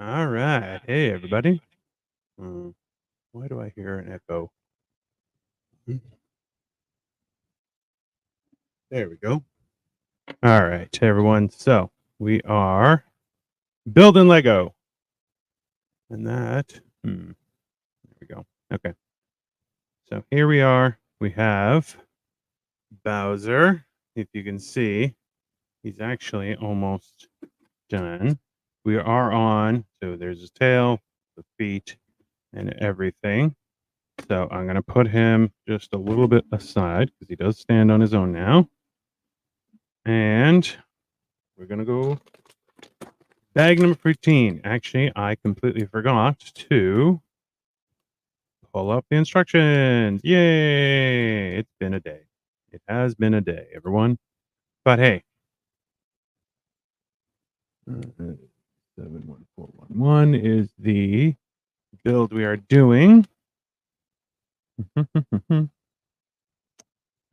All right. Hey, everybody. Why do I hear an echo? Hmm, There we go. All right, hey, everyone. So we are building Lego, and there we go. Okay. So here we are. We have Bowser. If you can see, he's actually almost done. We are on. So there's his tail, the feet, and everything. So I'm going to put him just a little bit aside because he does stand on his own now. And we're going to go bag number 15. Actually, I completely forgot to pull up the instructions. Yay! It's been a day. It has been a day, everyone. But hey, 71411 is the build we are doing.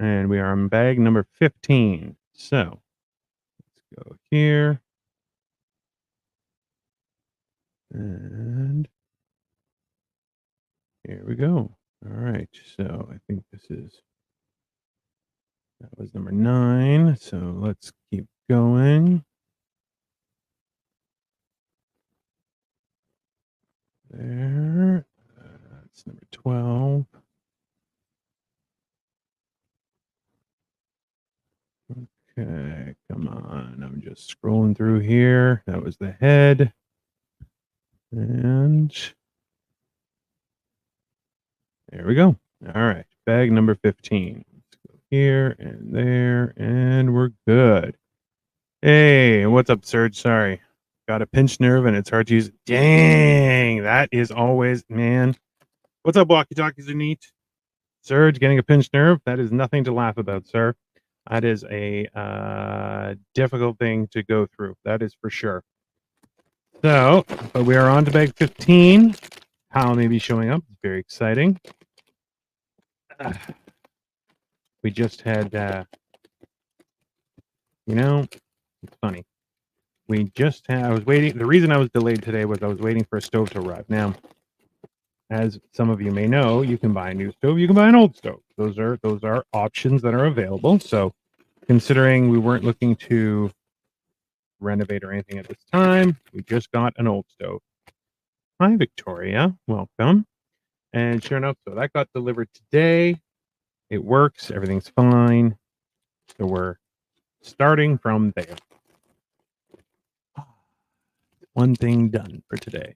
And we are on bag number 15. So let's go here. And here we go. All right. So I think that was number 9. So let's keep going. There. That's number 12. Okay, come on. I'm just scrolling through here. That was the head. And there we go. All right, bag number 15. Let's go here and there, and we're good. Hey, what's up, Serge? Sorry. Got a pinched nerve and it's hard to use. Dang, that is always, man. What's up, walkie talkies are neat? Serge getting a pinched nerve. That is nothing to laugh about, sir. That is a difficult thing to go through. That is for sure. So, but we are on to bag 15. Hal may be showing up. It's very exciting. We just had, it's funny. I was waiting. The reason I was delayed today was I was waiting for a stove to arrive. Now, as some of you may know, you can buy a new stove, you can buy an old stove. Those are options that are available. So, considering we weren't looking to renovate or anything at this time, we just got an old stove. Hi, Victoria. Welcome. And sure enough, so that got delivered today. It works. Everything's fine. So we're starting from there. One thing done for today.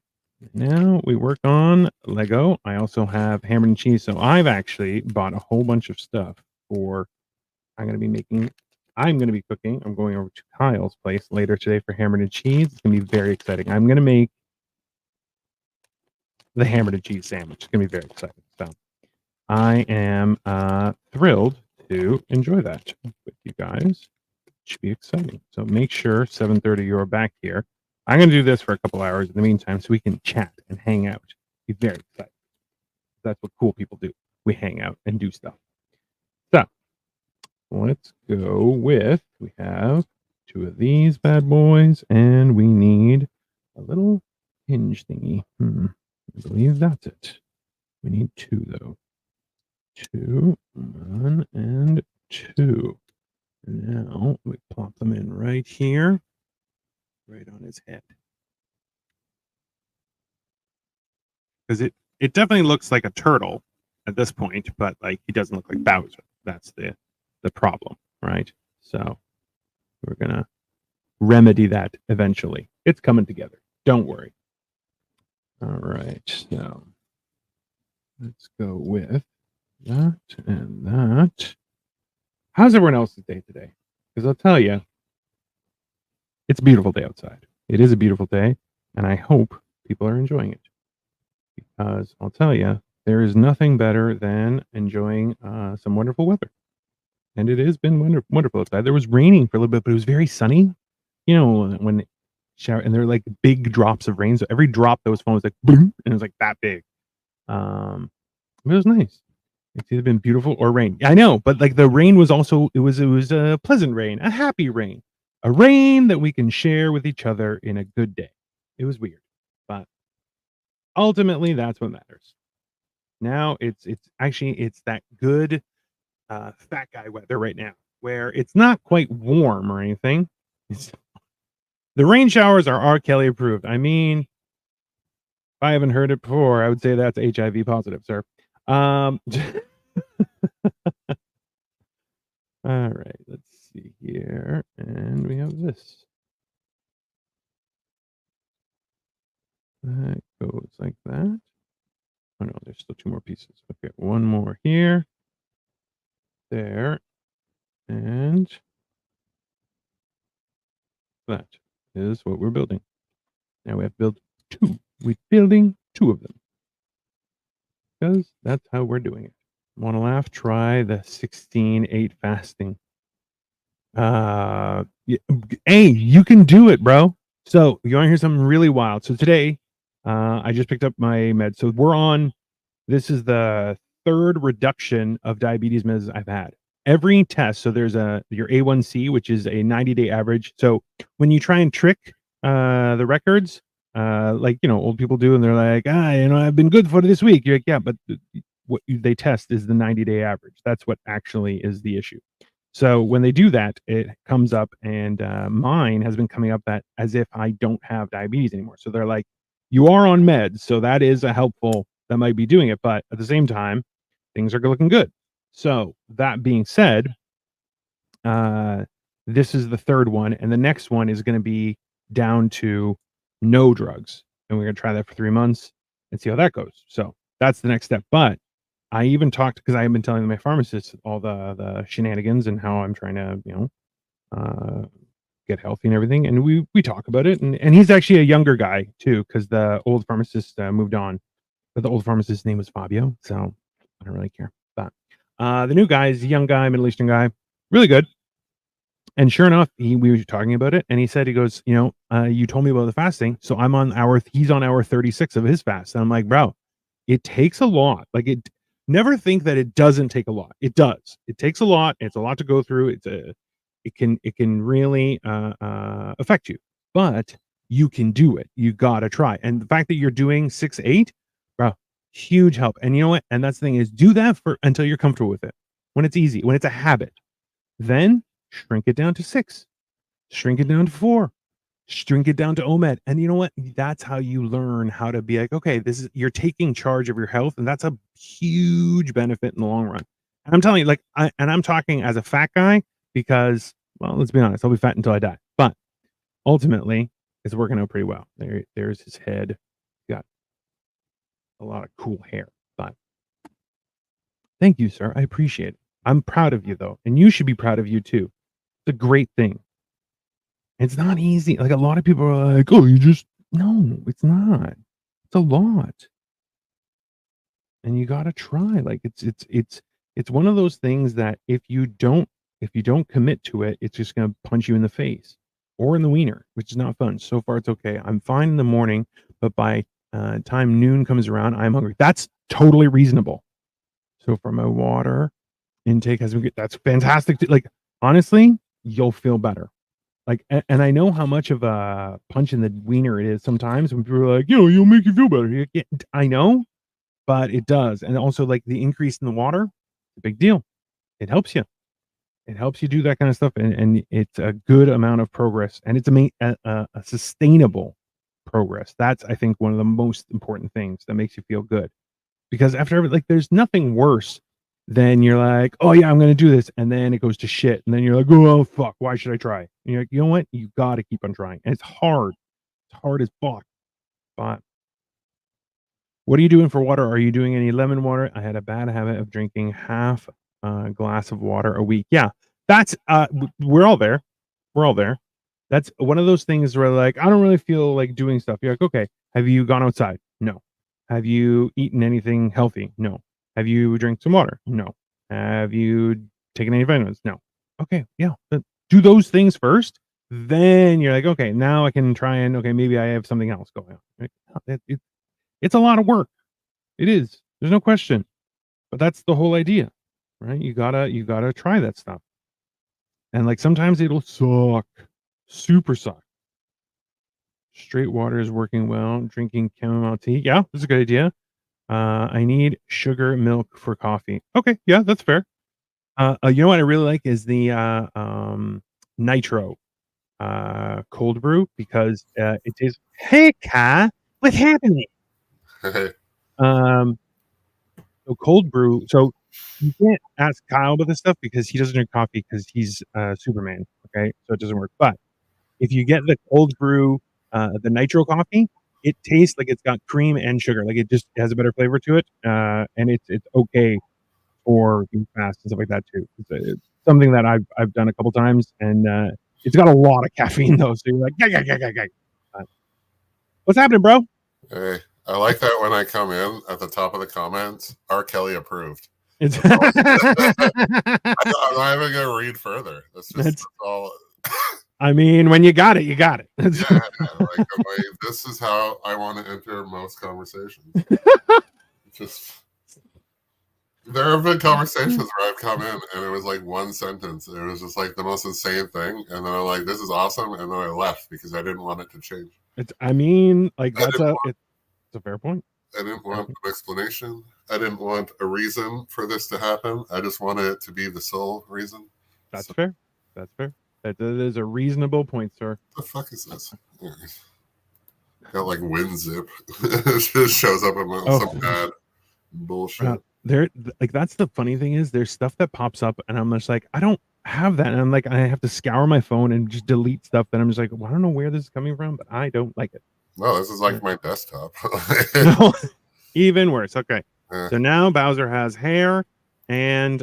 Now we work on Lego. I also have Hammered and Cheese. So I've actually bought a whole bunch of stuff for I'm going to be cooking. I'm going over to Kyle's place later today for Hammered and Cheese. It's going to be very exciting. I'm going to make the Hammered and Cheese sandwich. It's going to be very exciting. So I am thrilled to enjoy that with you guys. It should be exciting. So make sure 7:30 you're back here. I'm going to do this for a couple hours in the meantime so we can chat and hang out. Be very excited. That's what cool people do. We hang out and do stuff. So let's go with, we have 2 of these bad boys and we need a little hinge thingy. I believe that's it. We need 2 though. 2, 1 and 2. And now we plop them in right here, right on his head. Because it definitely looks like a turtle at this point, but like he doesn't look like Bowser. That's the problem, right? So we're gonna remedy that eventually. It's coming together. Don't worry. All right, so let's go with that and that. How's everyone else's day today? Because I'll tell you, it's a beautiful day outside. It is a beautiful day, and I hope people are enjoying it. Because I'll tell you, there is nothing better than enjoying some wonderful weather. And it has been wonderful outside. There was raining for a little bit, but it was very sunny. You know, when shower, and there were like big drops of rain. So every drop that was falling was like boom, and it was like that big. It was nice. It's either been beautiful or rain. I know, but like the rain was also it was a pleasant rain, a happy rain, a rain that we can share with each other in a good day. It was weird, But ultimately, that's what matters. Now it's actually it's that good fat guy weather right now, where it's not quite warm or anything. It's, the rain showers are R. Kelly approved. I mean, if I haven't heard it before, I would say that's HIV positive, sir. All right, let's see here, and we have this. That goes like that. Oh no, there's still two more pieces. Okay, one more here, there, and that is what we're building. Now we have to build two. We're building two of them because that's how we're doing it. Want to laugh? Try the 16/8 fasting. Hey, you can do it, bro. So you want to hear something really wild? So today, I just picked up my meds. So we're on. This is the third reduction of diabetes meds I've had. Every test. So there's your A1C, which is a 90-day average. So when you try and trick the records, like old people do, and they're like, I've been good for this week. You're like, yeah, but what they test is the 90-day average. That's what actually is the issue. So when they do that, it comes up, and mine has been coming up that as if I don't have diabetes anymore. So they're like, you are on meds, so that is a helpful, that might be doing it, but at the same time, things are looking good. So that being said, this is the third one, and the next one is going to be down to no drugs, and we're going to try that for 3 months and see how that goes. So that's the next step. But I even talked, because I have been telling my pharmacist all the shenanigans and how I'm trying to get healthy and everything, and we talk about it, and he's actually a younger guy too, because the old pharmacist moved on, but the old pharmacist's name was Fabio, so I don't really care. But the new guy is a young guy, Middle Eastern guy, really good. And sure enough, we were talking about it, and he said, he goes, you told me about the fasting, so he's on hour 36 of his fast, and I'm like, bro, it takes a lot. Like, it, never think that it doesn't take a lot. It does. It takes a lot. It's a lot to go through. It can really affect you, but you can do it. You gotta try. And the fact that you're doing 6/8, bro, huge help. And you know what? And that's the thing, is do that for until you're comfortable with it. When it's easy, when it's a habit, then shrink it down to 6, shrink it down to 4, shrink it down to OMED. And you know what? That's how you learn how to be like, okay, this is, you're taking charge of your health, and that's a huge benefit in the long run. And I'm telling you, like, I'm talking as a fat guy, because, well, let's be honest, I'll be fat until I die. But ultimately, it's working out pretty well. There's his head. Got a lot of cool hair. But thank you, sir. I appreciate it. I'm proud of you, though, and you should be proud of you too. It's a great thing. It's not easy. Like, a lot of people are like, "Oh, you just..." No, it's not. It's a lot, and you gotta try. Like, it's one of those things that if you don't commit to it, it's just gonna punch you in the face or in the wiener, which is not fun. So far, it's okay. I'm fine in the morning, but by time noon comes around, I'm hungry. That's totally reasonable. So for my water intake has been good. That's fantastic. Like, honestly, you'll feel better. Like, and I know how much of a punch in the wiener it is sometimes when people are like, you'll make you feel better. Yeah, I know, but it does. And also, like, the increase in the water, it's a big deal. It helps you. It helps you do that kind of stuff, and it's a good amount of progress, and it's a sustainable progress. That's, I think, one of the most important things that makes you feel good, because like, there's nothing worse than you're like, oh yeah, I'm gonna do this, and then it goes to shit, and then you're like, oh fuck, why should I try? And you're like, you know what, you got to keep on trying, and it's hard. It's hard as fuck. But what are you doing for water? Are you doing any lemon water? I had a bad habit of drinking half a glass of water a week. Yeah, that's we're all there. We're all there. That's one of those things where, like, I don't really feel like doing stuff. You're like, okay, have you gone outside? No. Have you eaten anything healthy? No. Have you drank some water? No. Have you taken any vitamins? No. Okay, yeah. Do those things first. Then you're like, okay, now I can try and, okay, maybe I have something else going on. Right? It's a lot of work. It is. There's no question. But that's the whole idea, right? You gotta try that stuff. And, like, sometimes it'll suck. Super suck. Straight water is working well. Drinking chamomile tea. Yeah, that's a good idea. I need sugar milk for coffee. Okay, yeah, that's fair. You know what I really like is the nitro cold brew because it tastes. Hey, Ka, what's happening? Um, so cold brew. So you can't ask Kyle about this stuff because he doesn't drink coffee because he's Superman. Okay, so it doesn't work. But if you get the cold brew, the nitro coffee, it tastes like it's got cream and sugar. Like it just has a better flavor to it, and it's okay for being fast and stuff like that too. It's something that I've done a couple times, and it's got a lot of caffeine though. So you're like, yeah. What's happening, bro? Hey, I like that when I come in at the top of the comments, R. Kelly approved. It's I'm not even gonna read further. That's all. I mean, when you got it, you got it. Yeah, like, this is how I want to enter most conversations. Just there have been conversations where I've come in and it was like one sentence. And it was just like the most insane thing, and then I'm like, "This is awesome," and then I left because I didn't want it to change. I mean, like it's a fair point. I didn't want an explanation. I didn't want a reason for this to happen. I just wanted it to be the sole reason. That's fair. That's fair. That is a reasonable point, sir. What the fuck is this? Got like WinZip. It just shows up in some bad bullshit. There, like that's the funny thing is there's stuff that pops up and I'm just like, I don't have that, and I'm like, I have to scour my phone and just delete stuff that I'm just like, well, I don't know where this is coming from, but I don't like it. No, this is like my desktop. No, even worse. Okay, so now Bowser has hair and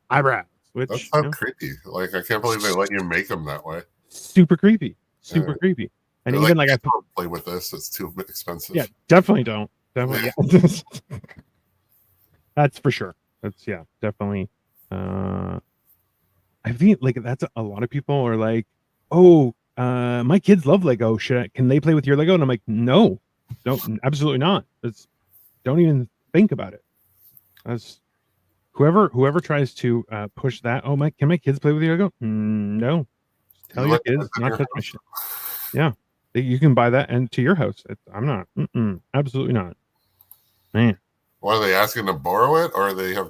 eyebrows, which that's so creepy. Like I can't believe they let you make them that way. Super creepy. Super creepy. And they're even like I play with this, it's too expensive. Yeah, definitely don't. Definitely. Yeah. That's for sure. That's definitely. I think like that's a lot of people are like, oh, my kids love Lego. Can they play with your Lego? And I'm like, no, absolutely not. Don't even think about it. That's whoever tries to push that. Oh, can my kids play with your Lego? No, just tell your kids not touch my shit. Yeah, you can buy that and to your house. I'm not. Absolutely not, man. What, are they asking to borrow it, or do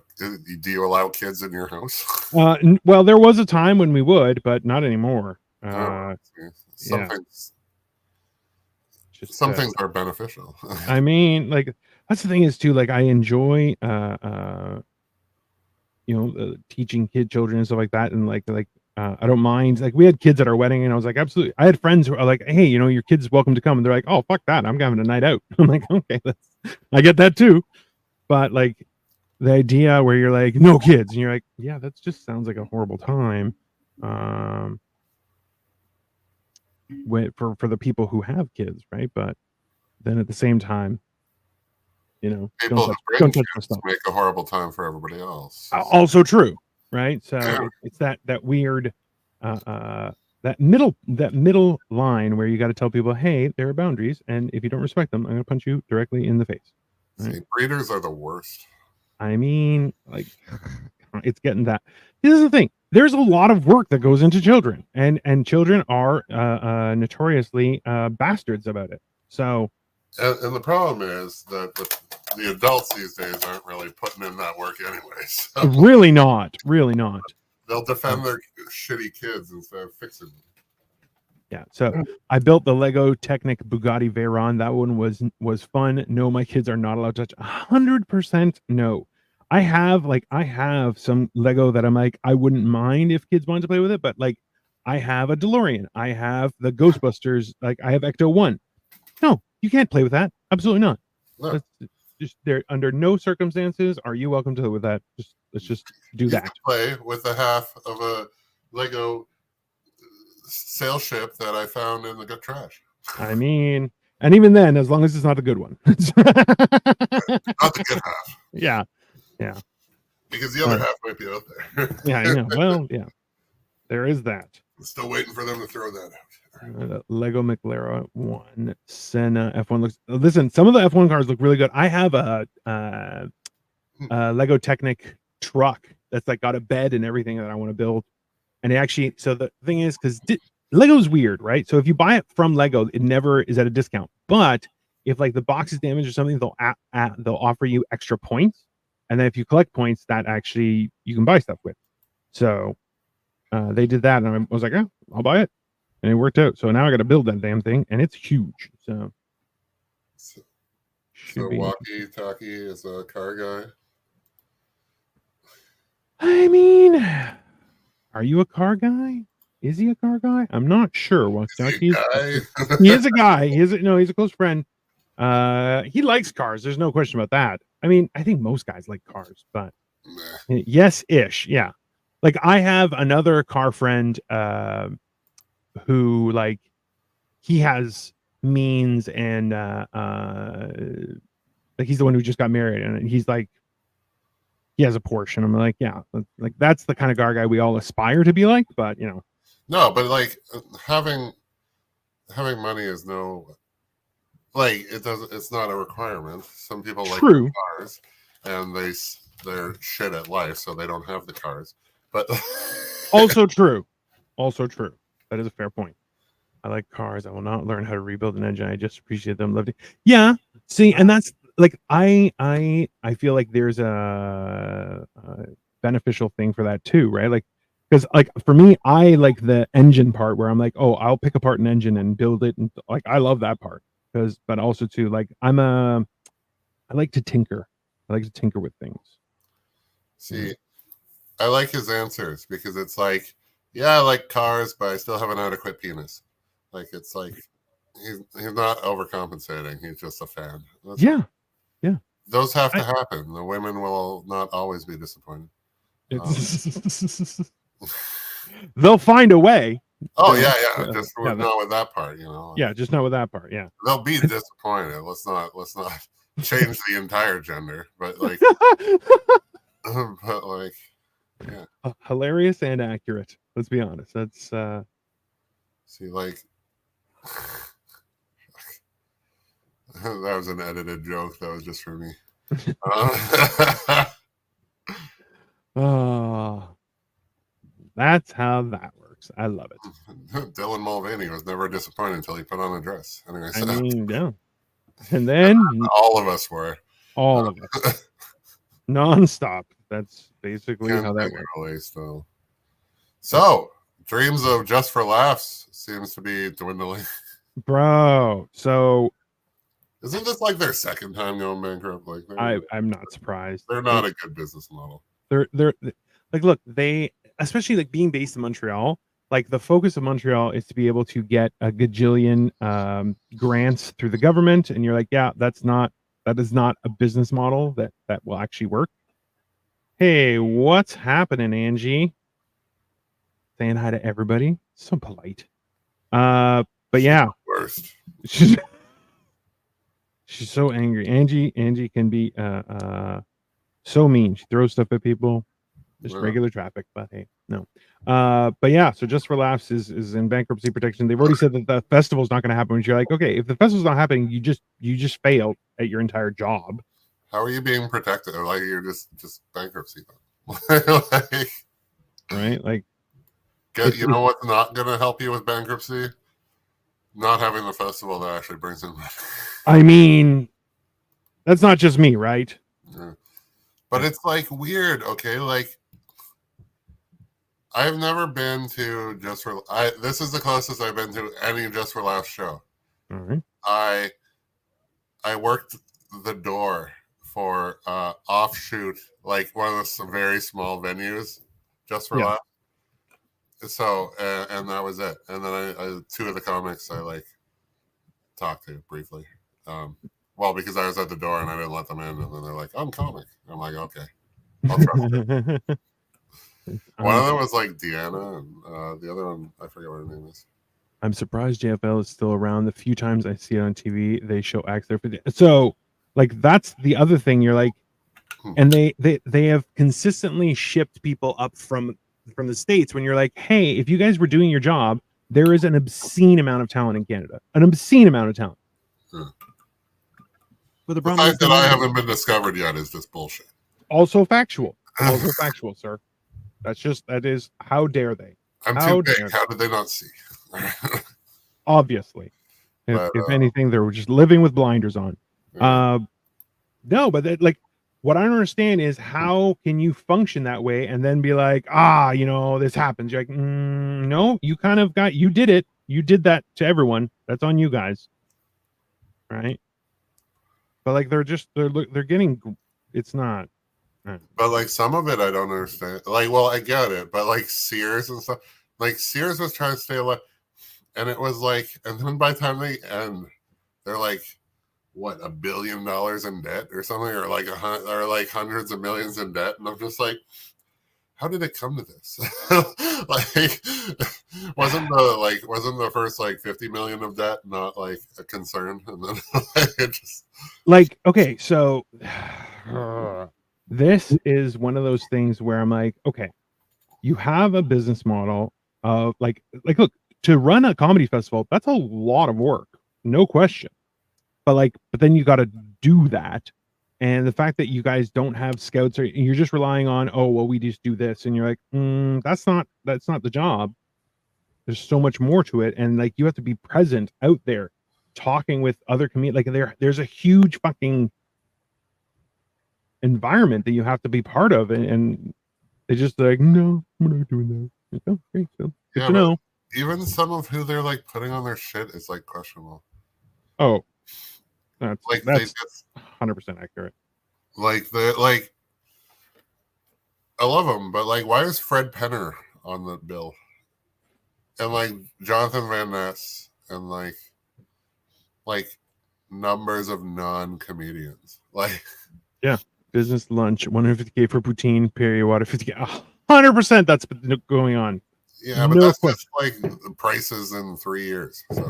you allow kids in your house? Well, there was a time when we would, but not anymore. Some things are beneficial. I mean, like that's the thing is too. Like I enjoy, teaching children and stuff like that, and like I don't mind. Like we had kids at our wedding, and I was like, absolutely. I had friends who are like, hey, your kid's welcome to come, and they're like, oh, fuck that, I'm having a night out. I'm like, okay, I get that too. But like the idea where you're like, no kids, and you're like, yeah, that just sounds like a horrible time. For the people who have kids, right? But then at the same time, people don't touch my stuff. Make a horrible time for everybody else. Also true, right? So it's that weird that middle line where you got to tell people, hey, there are boundaries, and if you don't respect them, I'm going to punch you directly in the face. Right? See, breeders are the worst. I mean, like, it's getting that. This is the thing. There's a lot of work that goes into children, and children are notoriously bastards about it. So, and the problem is that the adults these days aren't really putting in that work anyway. So. Really not. They'll defend their shitty kids instead of fixing them. Yeah, so I built the Lego Technic Bugatti Veyron. That one was fun. No, my kids are not allowed to touch. 100% no. I have some Lego that I'm like, I wouldn't mind if kids wanted to play with it, but like I have a DeLorean. I have the Ghostbusters. Like I have Ecto-1. No, you can't play with that. Absolutely not. No. Just there under no circumstances are you welcome to play with that. Let's just do that. Play with the half of a Lego sail ship that I found in the good trash. I mean, and even then, as long as it's not a good one. Not the good half. Yeah. Because the other half might be out there. Yeah, I know. Well, yeah. There is that. I'm still waiting for them to throw that out. Lego McLaren 1 Senna F1 looks. Listen, some of the F1 cars look really good. I have a Lego Technic truck that's like got a bed and everything that I want to build. And actually, so the thing is, because Lego's weird, right? So if you buy it from Lego, it never is at a discount. But if like the box is damaged or something, they'll offer you extra points, and then if you collect points, that actually you can buy stuff with. So they did that, and I was like, oh, I'll buy it, and it worked out. So now I got to build that damn thing, and it's huge. So Walkie Talkie is a car guy. I mean, are you a car guy? Is he a car guy? I'm not sure. Well, he is a guy. He's a close friend. He likes cars. There's no question about that. I mean, I think most guys like cars, but yes-ish. Yeah. Like I have another car friend who like he has means and like he's the one who just got married and he's like he has a Porsche and I'm like, yeah, like that's the kind of car guy we all aspire to be like, but you know. No, but like having money is no like it's not a requirement. Some people like cars and they're shit at life, so they don't have the cars. But also true. That is a fair point. I like cars. I will not learn how to rebuild an engine. I just appreciate them. Love it. Yeah. See, and that's like I feel like there's a beneficial thing for that too, right? Like because like for me, I like the engine part where I'm like, oh, I'll pick apart an engine and build it, and like I love that part because, but also too, like I like to tinker. I like to tinker with things. See, I like his answers because it's like, yeah, I like cars, but I still have an adequate penis. Like it's like he's not overcompensating. He's just a fan. Yeah. Those have to happen. The women will not always be disappointed. They'll find a way. Oh yeah. Just not with that part, you know. Yeah, just not with that part. Yeah, they'll be disappointed. Let's not change the entire gender, but like, yeah, hilarious and accurate. Let's be honest. That's see, like that was an edited joke. That was just for me. Oh, that's how that works. I love it. Dylan Mulvaney was never disappointed until he put on a dress. Anyway, I mean, yeah. And then all of us were. All of us. Non-stop. That's basically how that works. So, dreams of Just for Laughs seems to be dwindling. Bro, so isn't this like their second time going bankrupt? Like I'm not surprised. They're not a good business model. They're like, look, they, especially like being based in Montreal, like the focus of Montreal is to be able to get a gajillion grants through the government, and you're like, yeah, that is not a business model that will actually work. Hey, what's happening, Angie? Saying hi to everybody. So polite. But yeah, worst. She's so angry. Angie can be so mean. She throws stuff at people. Just regular traffic, but hey, no. But yeah, so Just for Laughs is in bankruptcy protection. They've already said that the festival's not going to happen. Which you're like, okay, if the festival's not happening, you just failed at your entire job. How are you being protected? Like you're just bankruptcy, like, right? Like, you know what's not going to help you with bankruptcy? Not having the festival that actually brings in money. I mean, that's not just me, right? Yeah. But it's like weird, okay? Like, I've never been to this is the closest I've been to any Just for Laughs show. All right. I worked the door for offshoot, like one of those very small venues, Just for Laughs. So and that was it. And then I two of the comics I like talked to briefly. Well, because I was at the door and I didn't let them in, and then they're like, "I'm comic." I'm like, "Okay, I'll try." One of them was like Deanna, and the other one I forget what her name is. I'm surprised JFL is still around. The few times I see it on TV, they show acts there. So, like, that's the other thing. You're like, and they have consistently shipped people up from the States. When you're like, hey, if you guys were doing your job, there is an obscene amount of talent in Canada, an obscene amount of talent. But the fact that I haven't been discovered yet is just bullshit. Also factual, sir. That is, how dare they? I'm How too big. dare How did they not see? obviously. But, If anything, they were just living with blinders on. yeah. No, but like what I don't understand is how can you function that way and then be like, this happens. You're like, no, you kind of you did it. You did that to everyone. That's on you guys. Right. But like, they're getting, it's not. But like some of it I don't understand. Like, well, I get it, but like Sears and stuff, like Sears was trying to stay alive, and it was like, and then by the time they end, they're like, what, $1 billion in debt or something, or like or like hundreds of millions in debt, and I'm just like, how did it come to this? Like, wasn't the first like 50 million of debt not like a concern, and then it just like, okay, so this is one of those things where I'm like, okay, you have a business model of like look, to run a comedy festival, that's a lot of work, no question. But then you got to do that. And the fact that you guys don't have scouts, or you're just relying on, oh, well, we just do this. And you're like, that's not the job. There's so much more to it. And like, you have to be present out there talking with other comedians. Like there's a huge fucking environment that you have to be part of. And they just like, no, we're not doing that. Like, oh, great. So good to know. Even some of who they're like putting on their shit is like questionable. Oh, that's like that's 100% accurate. Like I love them, but like, why is Fred Penner on the bill? And like Jonathan Van Ness and like numbers of non-comedians. Like, yeah, business lunch, 150K for poutine, period, water 50K. 100% that's going on. Yeah, but that's just like the prices in 3 years. So, or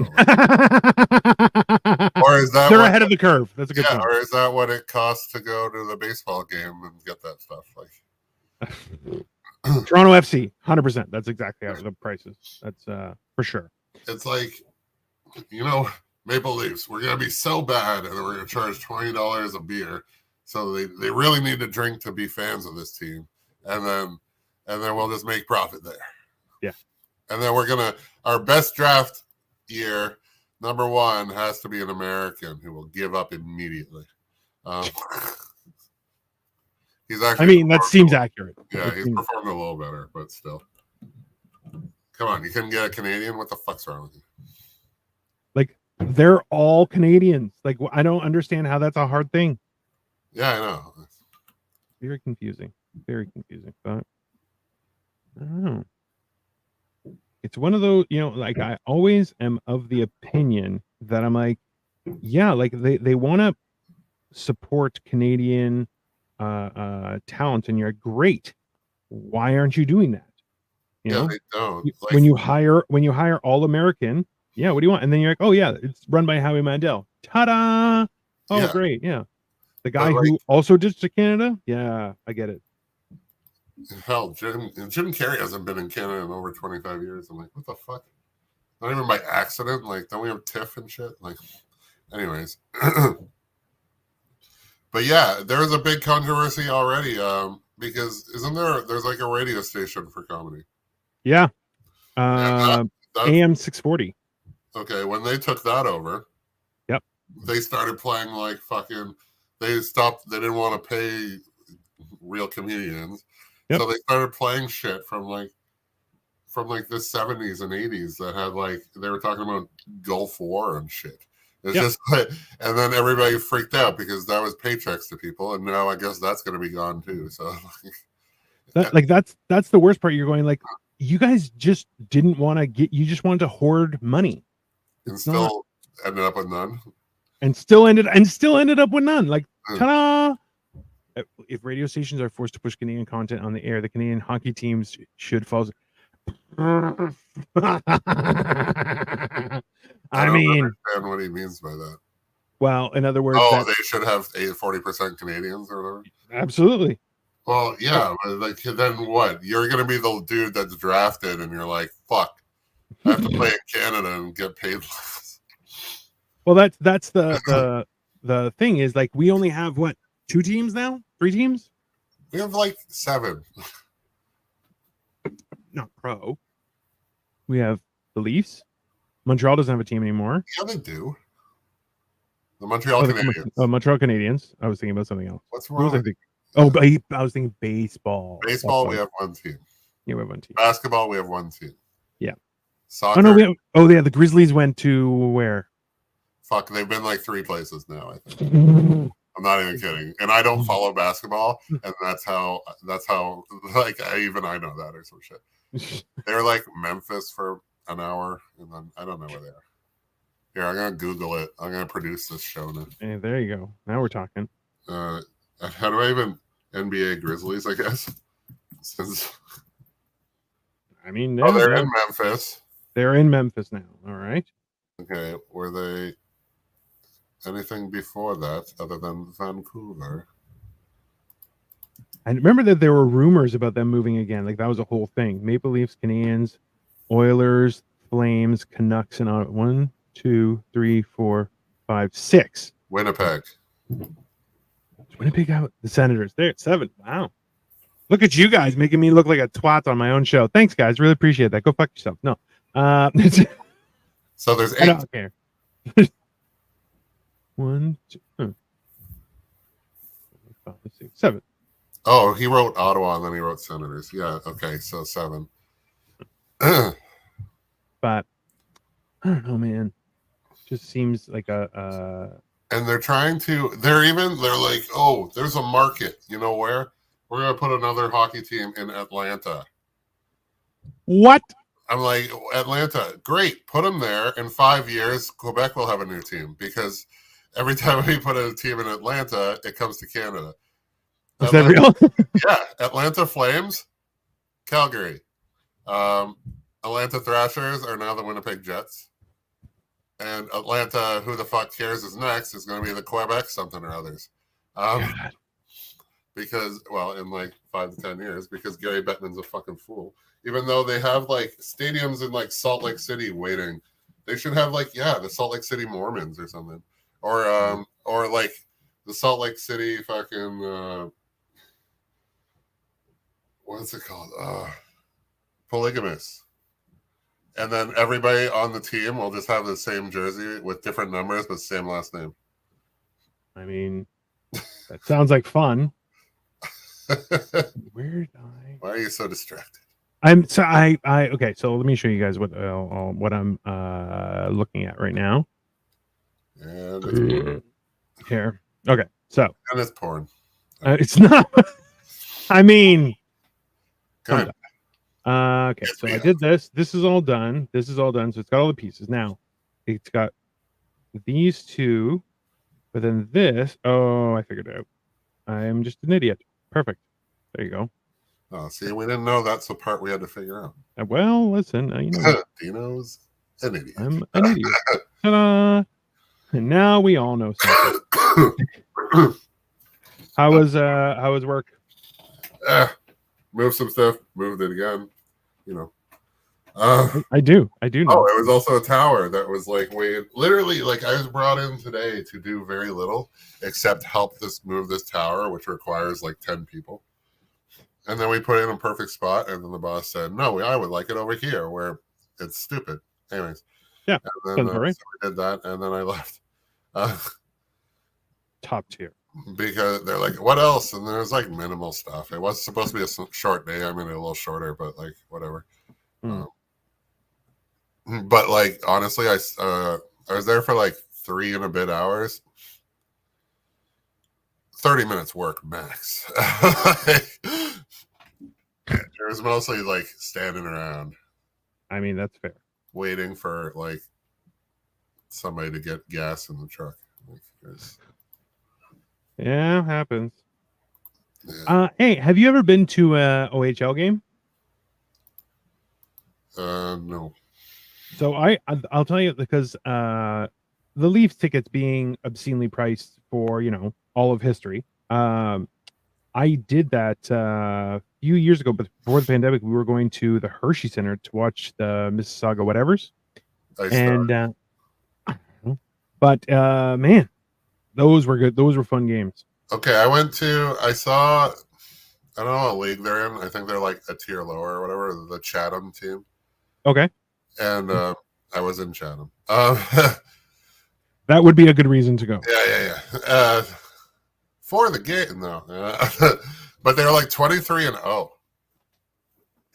is that they're ahead of the curve? That's a good point. Or is that what it costs to go to the baseball game and get that stuff? Like Toronto FC, 100%. That's exactly how the prices. That's for sure. It's like, Maple Leafs, we're gonna be so bad, and we're gonna charge $20 a beer. So they really need to drink to be fans of this team, and then we'll just make profit there. Yeah. And then our best draft year, number 1 has to be an American who will give up immediately. He's actually. that seems accurate. Yeah, he's performed a little better, but still. Come on, you couldn't get a Canadian? What the fuck's wrong with you? Like, they're all Canadians. Like, I don't understand how that's a hard thing. Yeah, I know. Very confusing. Very confusing. But I don't know. It's one of those, like, I always am of the opinion that I'm like, yeah, like they want to support Canadian talent, and you're like, great. Why aren't you doing that? They don't. When you hire all American, yeah, what do you want? And then you're like, oh yeah, it's run by Howie Mandel. Ta-da! Oh, yeah. Great, yeah. The guy who also did to Canada, yeah, I get it. Hell, Jim Carrey hasn't been in Canada in over 25 years. I'm like, what the fuck? Not even by accident. Like, don't we have TIFF and shit? Like, anyways. But yeah, there's a big controversy already. Because there's like a radio station for comedy. Yeah. AM 640. Okay, when they took that over, yep, they started playing like fucking. They didn't want to pay real comedians, so they started playing shit from the 70s and 80s that had like, they were talking about Gulf War and shit. It's just like, and then everybody freaked out because that was paychecks to people, and now I guess that's going to be gone too. So, that's the worst part. You're going like, you guys just didn't want to you just wanted to hoard money, and still ended up with none. And still ended up with none. Like, ta-da! If radio stations are forced to push Canadian content on the air, the Canadian hockey teams should fall. I mean, understand what he means by that. Well, in other words, they should have 40% Canadians or whatever. Absolutely. Well, yeah, but like, then what? You're going to be the dude that's drafted, and you're like, fuck, I have to play in Canada and get paid less. Well, that's the thing is, like, we only have 2 teams now, 3 teams. We have like 7. Not pro. We have the Leafs. Montreal doesn't have a team anymore. Yeah, they do. The Montreal Canadiens. Montreal Canadiens. I was thinking about something else. What's What wrong? was I thinking? Oh, I was thinking baseball. Baseball, That's we why. have one team. Yeah, we have one team. Basketball, we have one team. Yeah. Soccer. Oh no, yeah, the Grizzlies went to where? Fuck, they've been like 3 places now, I think. I'm not even kidding. And I don't follow basketball, and that's how like I know that or some shit. They were like Memphis for an hour, and then I don't know where they are. Here, I'm gonna Google it. I'm gonna produce this show now. Hey, there you go. Now we're talking. How do I even NBA Grizzlies? I guess since I mean, they're in Memphis. They're in Memphis now. All right. Okay, were they anything before that other than Vancouver? I remember that there were rumors about them moving again. Like that was a whole thing. Maple Leafs, Canadiens, Oilers, Flames, Canucks, and on 1, 2, 3, 4, 5, 6. Winnipeg. Winnipeg out the Senators. They're at 7. Wow. Look at you guys making me look like a twat on my own show. Thanks, guys. Really appreciate that. Go fuck yourself. No. So there's 8. I don't care. 1, 2, 5, 6, 7. Oh, he wrote Ottawa and then he wrote Senators. Yeah. Okay. So 7. But I don't know, man. Just seems like a. And they're like, oh, there's a market. You know where? We're gonna put another hockey team in Atlanta. What? I'm like, Atlanta, great. Put them there. In 5 years, Quebec will have a new team because every time we put a team in Atlanta, it comes to Canada. Is that real? Yeah, Atlanta Flames, Calgary. Atlanta Thrashers are now the Winnipeg Jets. And Atlanta, who the fuck cares is next, is going to be the Quebec something or others. Because, well, in like 5 to 10 years, because Gary Bettman's a fucking fool. Even though they have like stadiums in like Salt Lake City waiting, they should have like, the Salt Lake City Mormons or something. Or like the Salt Lake City fucking, what's it called? Polygamists. And then everybody on the team will just have the same jersey with different numbers, but same last name. I mean, that sounds like fun. Where did I? Why are you so distracted? Okay. So let me show you guys what I'm looking at right now. And it's Here. Okay. So. And it's porn. It's not. I mean. Good. Okay, so I did this. This is all done. So it's got all the pieces. Now, it's got these two, but then this. Oh, I figured it out. I am just an idiot. Perfect. There you go. Oh, see, we didn't know that's the part we had to figure out. Well, listen. You know, Dino's an idiot. I'm an idiot. Ta-da! And now we all know something. How was work? Moved some stuff, moved it again, you know. I do know. Oh, it was also a tower that was like literally like I was brought in today to do very little except help move this tower, which requires like 10 people. And then we put it in a perfect spot, and then the boss said, "No, I would like it over here where it's stupid." Anyways, yeah, and then right. So we did that, and then I left. Top tier. Because they're like, what else? And there's like minimal stuff. It was supposed to be a short day. I mean, a little shorter, but like whatever. But like honestly, I was there for like 3 and a bit hours. 30 minutes work max. It was mostly like standing around. I mean, that's fair. Waiting for like somebody to get gas in the truck. Yeah, happens. Yeah. Hey, have you ever been to a OHL game? No. So I'll tell you because the Leafs tickets being obscenely priced for all of history. I did that a few years ago, but before the pandemic, we were going to the Hershey Center to watch the Mississauga whatevers. But man, those were good. Those were fun games. Okay, I saw, I don't know what league they're in. I think they're like a tier lower or whatever, the Chatham team. Okay. and I was in Chatham. That would be a good reason to go. Yeah. For the game, though. But they were like 23-0.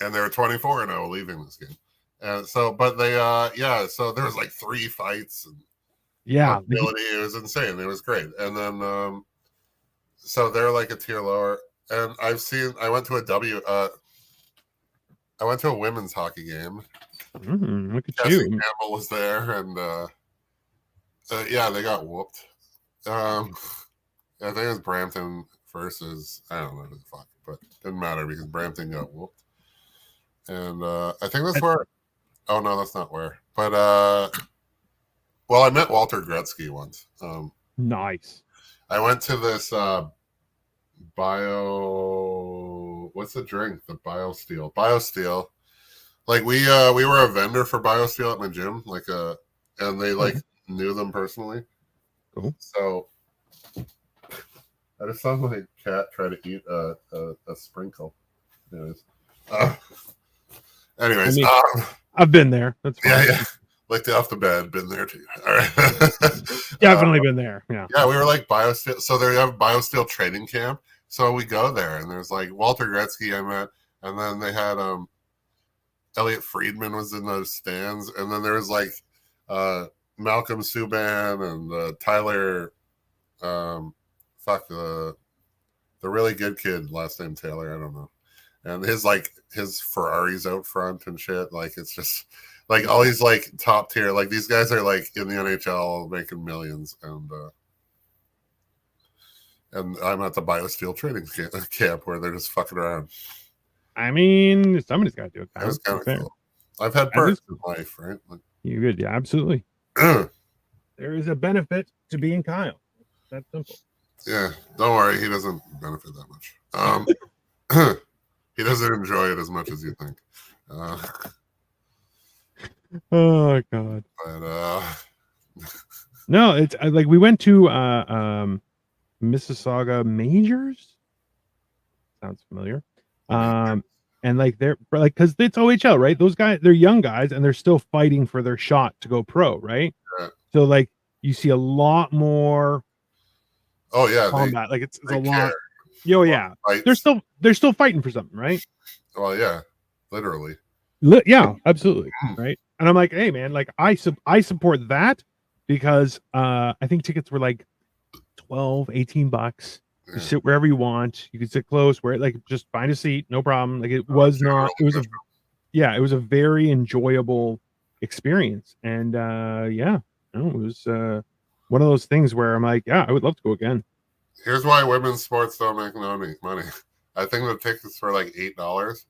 And they were 24-0 leaving this game. And so, but they, so there was like 3 fights. And Yeah. it was insane. It was great. And then, so they're like a tier lower. And I went to a women's hockey game. Look at Jesse you. Campbell was there, and they got whooped. I think it was Brampton versus, I don't know who the fuck, but it didn't matter because Brampton got whooped. And I think that's where. Oh no, that's not where. But well, I met Walter Gretzky once. Nice. I went to this what's the drink? The BioSteel. Like we were a vendor for BioSteel at my gym, and they knew them personally. Cool. So I just saw my cat try to eat a sprinkle. Anyways, I've been there. That's fine. Yeah. Licked it off the bed, been there too. All right. Definitely been there. Yeah. Yeah, we were like BioSteel. So they have BioSteel training camp. So we go there, and there's like Walter Gretzky I met, and then they had Elliot Friedman was in those stands, and then there was like Malcolm Subban and Tyler, the really good kid, last name Taylor, I don't know, and his Ferrari's out front and shit. Like it's just like all these like top tier, like these guys are like in the NHL making millions, and I'm at the BioSteel training camp where they're just fucking around. I mean, somebody's got to do it. That was kind of cool. I've had perks in life, right? You good? Yeah, absolutely. There is a benefit to being Kyle. That's simple. Yeah, don't worry. He doesn't benefit that much. He doesn't enjoy it as much as you think. Oh God. But no, it's like we went to Mississauga Majors. Sounds familiar. And like they're like, because it's OHL, right? Those guys, they're young guys, and they're still fighting for their shot to go pro, right? Yeah. So like you see a lot more. Oh yeah, combat. Like it's a lot. Care. Yo, yeah, they're still fighting for something, right? Well, yeah, literally. Yeah, absolutely, right. And I'm like, hey, man, like I support that because I think tickets were like $12-$18. You sit wherever you want. You can sit close, where like just find a seat, no problem. Like it was a very enjoyable experience, and it was one of those things where I'm like, yeah, I would love to go again. Here's why women's sports don't make no money. I think the tickets were like $8.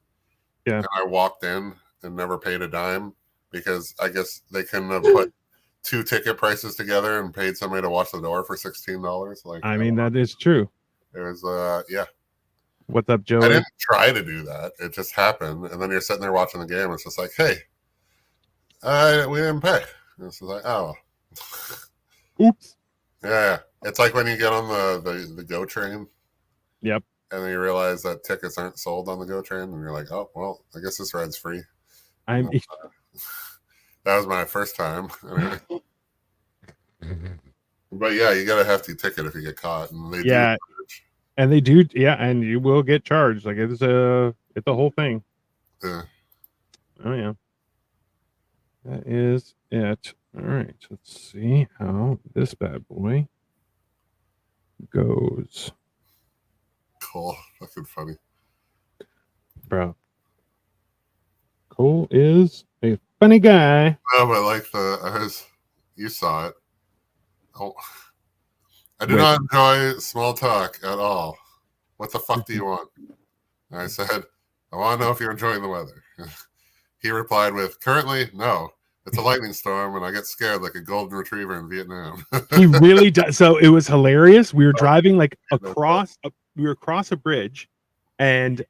Yeah, and I walked in and never paid a dime because I guess they couldn't have put 2 ticket prices together and paid somebody to watch the door for $16. Like, I mean, that is true. It was What's up, Joe? I didn't try to do that. It just happened, and then you're sitting there watching the game. It's just like, hey, we didn't pay. And it's like, oh, oops. Yeah, it's like when you get on the GO train. Yep. And then you realize that tickets aren't sold on the GO train, and you're like, oh well, I guess this ride's free. That was my first time. But yeah, you got a hefty ticket if you get caught, and they do. And they do, and you will get charged. Like it's a whole thing. Yeah. Oh yeah. That is it. All right. Let's see how this bad boy goes. Cool. Fucking funny. Bro. Cole is a funny guy. No, but like you saw it. Oh. I do not enjoy small talk at all. What the fuck do you want? And I said, I want to know if you're enjoying the weather. He replied with, currently, no. It's a lightning storm, and I get scared like a golden retriever in Vietnam. He really does. So it was hilarious. We were driving like across a bridge, and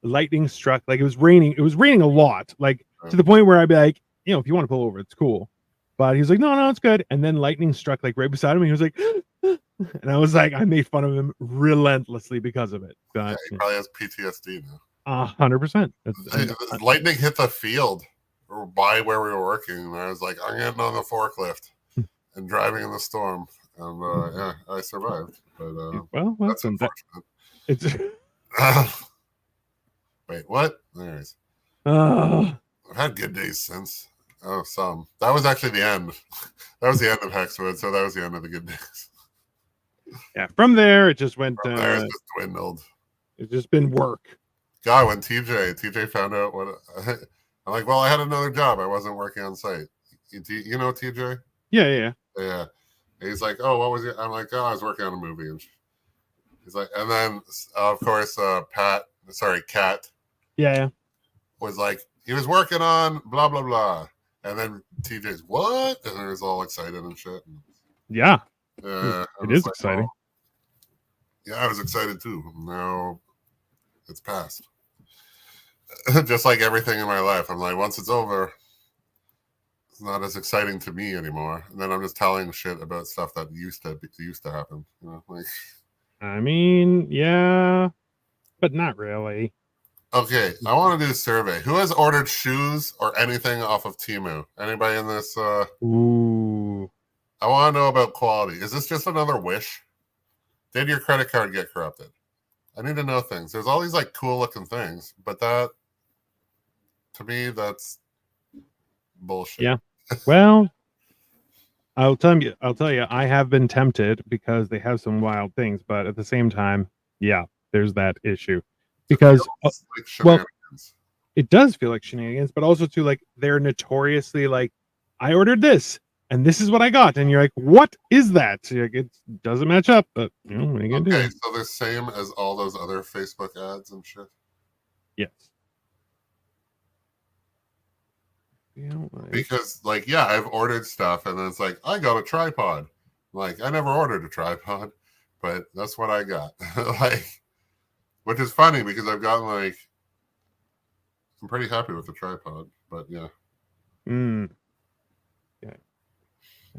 lightning struck. Like it was raining. It was raining a lot, like to the point where I'd be like, if you want to pull over, it's cool. But he was like, no, it's good. And then lightning struck like right beside him. And he was like, and I was like, I made fun of him relentlessly because of it. But, he probably has PTSD now. 100%. Lightning hit the field by where we were working, and I was like, I'm getting on the forklift and driving in the storm, and yeah, I survived. But well, that's that, unfortunate. it's Wait, what? Anyways, oh, I've had good days since. Oh, some. That was actually the end. That was the end of Hexwood, so that was the end of the good days. yeah. From there, it just went. From there, it just dwindled. It's just been work. God, when TJ found out what I'm like, well, I had another job. I wasn't working on site. You know TJ? Yeah. Yeah. He's like, oh, what was it? I'm like, oh, I was working on a movie. And he's like, and then of course, Kat. Yeah. Was like, he was working on blah blah blah, and then TJ's what? And he was all excited and shit. Yeah. Yeah, It is exciting. Oh. Yeah, I was excited too. Now it's past. Just like everything in my life, I'm like, once it's over, it's not as exciting to me anymore. And then I'm just telling shit about stuff that used to happen. You know, like. I mean, yeah, but not really. Okay, I want to do a survey. Who has ordered shoes or anything off of Temu? Anybody in this? Ooh. I want to know about quality. Is this just another Wish? Did your credit card get corrupted? I need to know things. There's all these like cool looking things, but that, to me, that's bullshit. Yeah. Well, I'll tell you, I have been tempted because they have some wild things, but at the same time, yeah, there's that issue. Because like well, it does feel like shenanigans, but also too like they're notoriously like, I ordered this and this is what I got, and you're like, what is that? So like, it doesn't match up, but you know, what are you gonna do? So they're same as all those other Facebook ads and shit. Yes. Because like, yeah, I've ordered stuff and then it's like, I got a tripod. Like, I never ordered a tripod, but that's what I got. Like, which is funny because I've gotten like, I'm pretty happy with the tripod, but yeah. Yeah.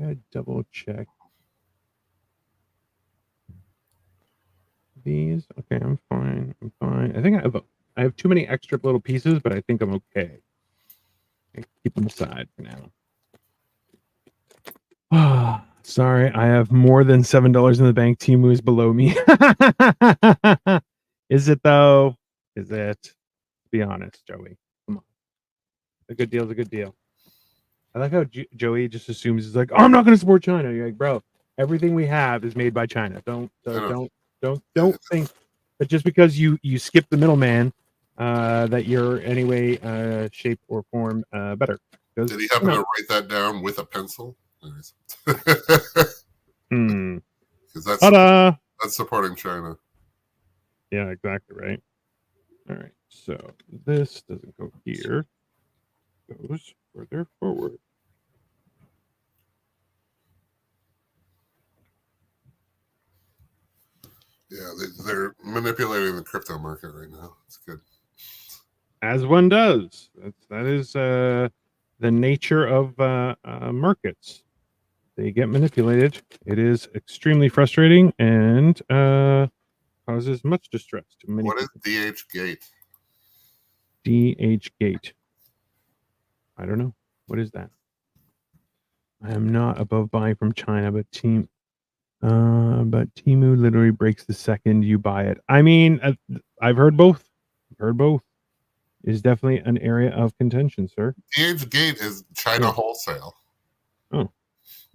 I double check these. Okay, I'm fine. I think I have too many extra little pieces, but I think I'm okay. I keep them aside for now. Sorry, I have more than $7 in the bank. Temu is below me. Is it though? Is it? Be honest, Joey. Come on. A good deal is a good deal. I like how Joey just assumes he's like, oh, I'm not going to support China. You're like, bro, everything we have is made by China. Don't think that just because you skip the middleman, that you're anyway shape or form better. Did he happen to write that down with a pencil? Because that's supporting China. Yeah, exactly right. All right, so this doesn't go here. Goes further forward. Yeah, they're manipulating the crypto market right now. It's good. As one does. That is the nature of markets. They get manipulated. It is extremely frustrating and causes much distress to many people. What is DH Gate? DH Gate. I don't know. What is that? I am not above buying from China, but Temu literally breaks the second you buy it. I mean, I've heard both. Is definitely an area of contention, sir. DH Gate is China wholesale. Oh.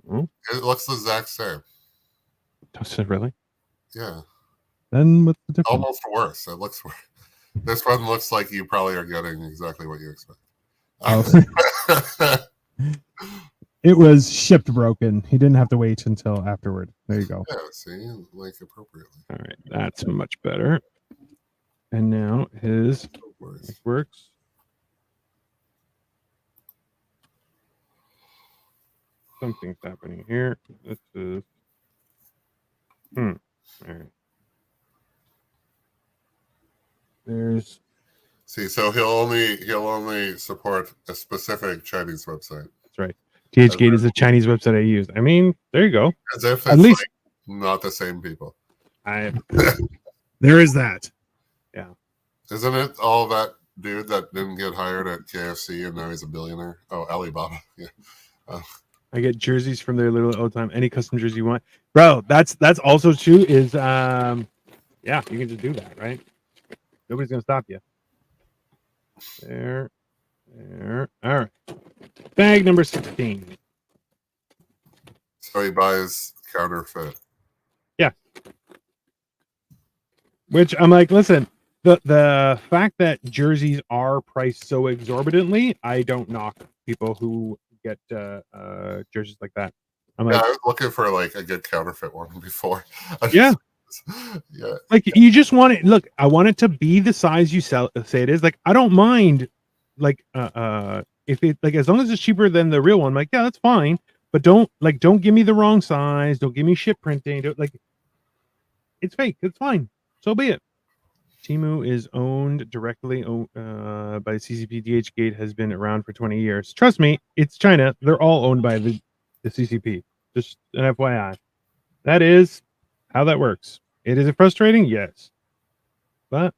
Well, it looks the exact same. Does it really? Yeah. Then what's the difference? Almost worse. It looks worse. This one looks like you probably are getting exactly what you expect. Oh. It was shipped broken. He didn't have to wait until afterward. There you go. Yeah, see, like appropriately. All right, that's much better. And now his works. Something's happening here. This is all right. There's so he'll only support a specific Chinese website. That's right. THGate is a Chinese website I use. I mean, there you go. As if it's at least like not the same people. There is that. Yeah. Isn't it all that dude that didn't get hired at KFC and now he's a billionaire? Oh, Alibaba. Yeah. I get jerseys from there literally all the time. Any custom jersey you want, bro. That's also true. Is yeah, you can just do that, right? Nobody's gonna stop you. There. All right. Bag number 16. So he buys counterfeit. Which I'm like, listen, the fact that jerseys are priced so exorbitantly, I don't knock people who get jerseys like that. I'm Yeah, like, I was looking for like a good counterfeit one before. Yeah. Yeah. like you just want it. Look, I want it to be the size you say it is. Like, I don't mind, like, if it, like, as long as it's cheaper than the real one. I'm like, yeah, that's fine. But don't give me the wrong size. Don't give me shit printing. Don't, like, it's fake. It's fine. So be it. Temu is owned directly by CCP. DHgate has been around for 20 years. Trust me, it's China. They're all owned by the CCP. Just an FYI. That is how that works. It is frustrating, yes, but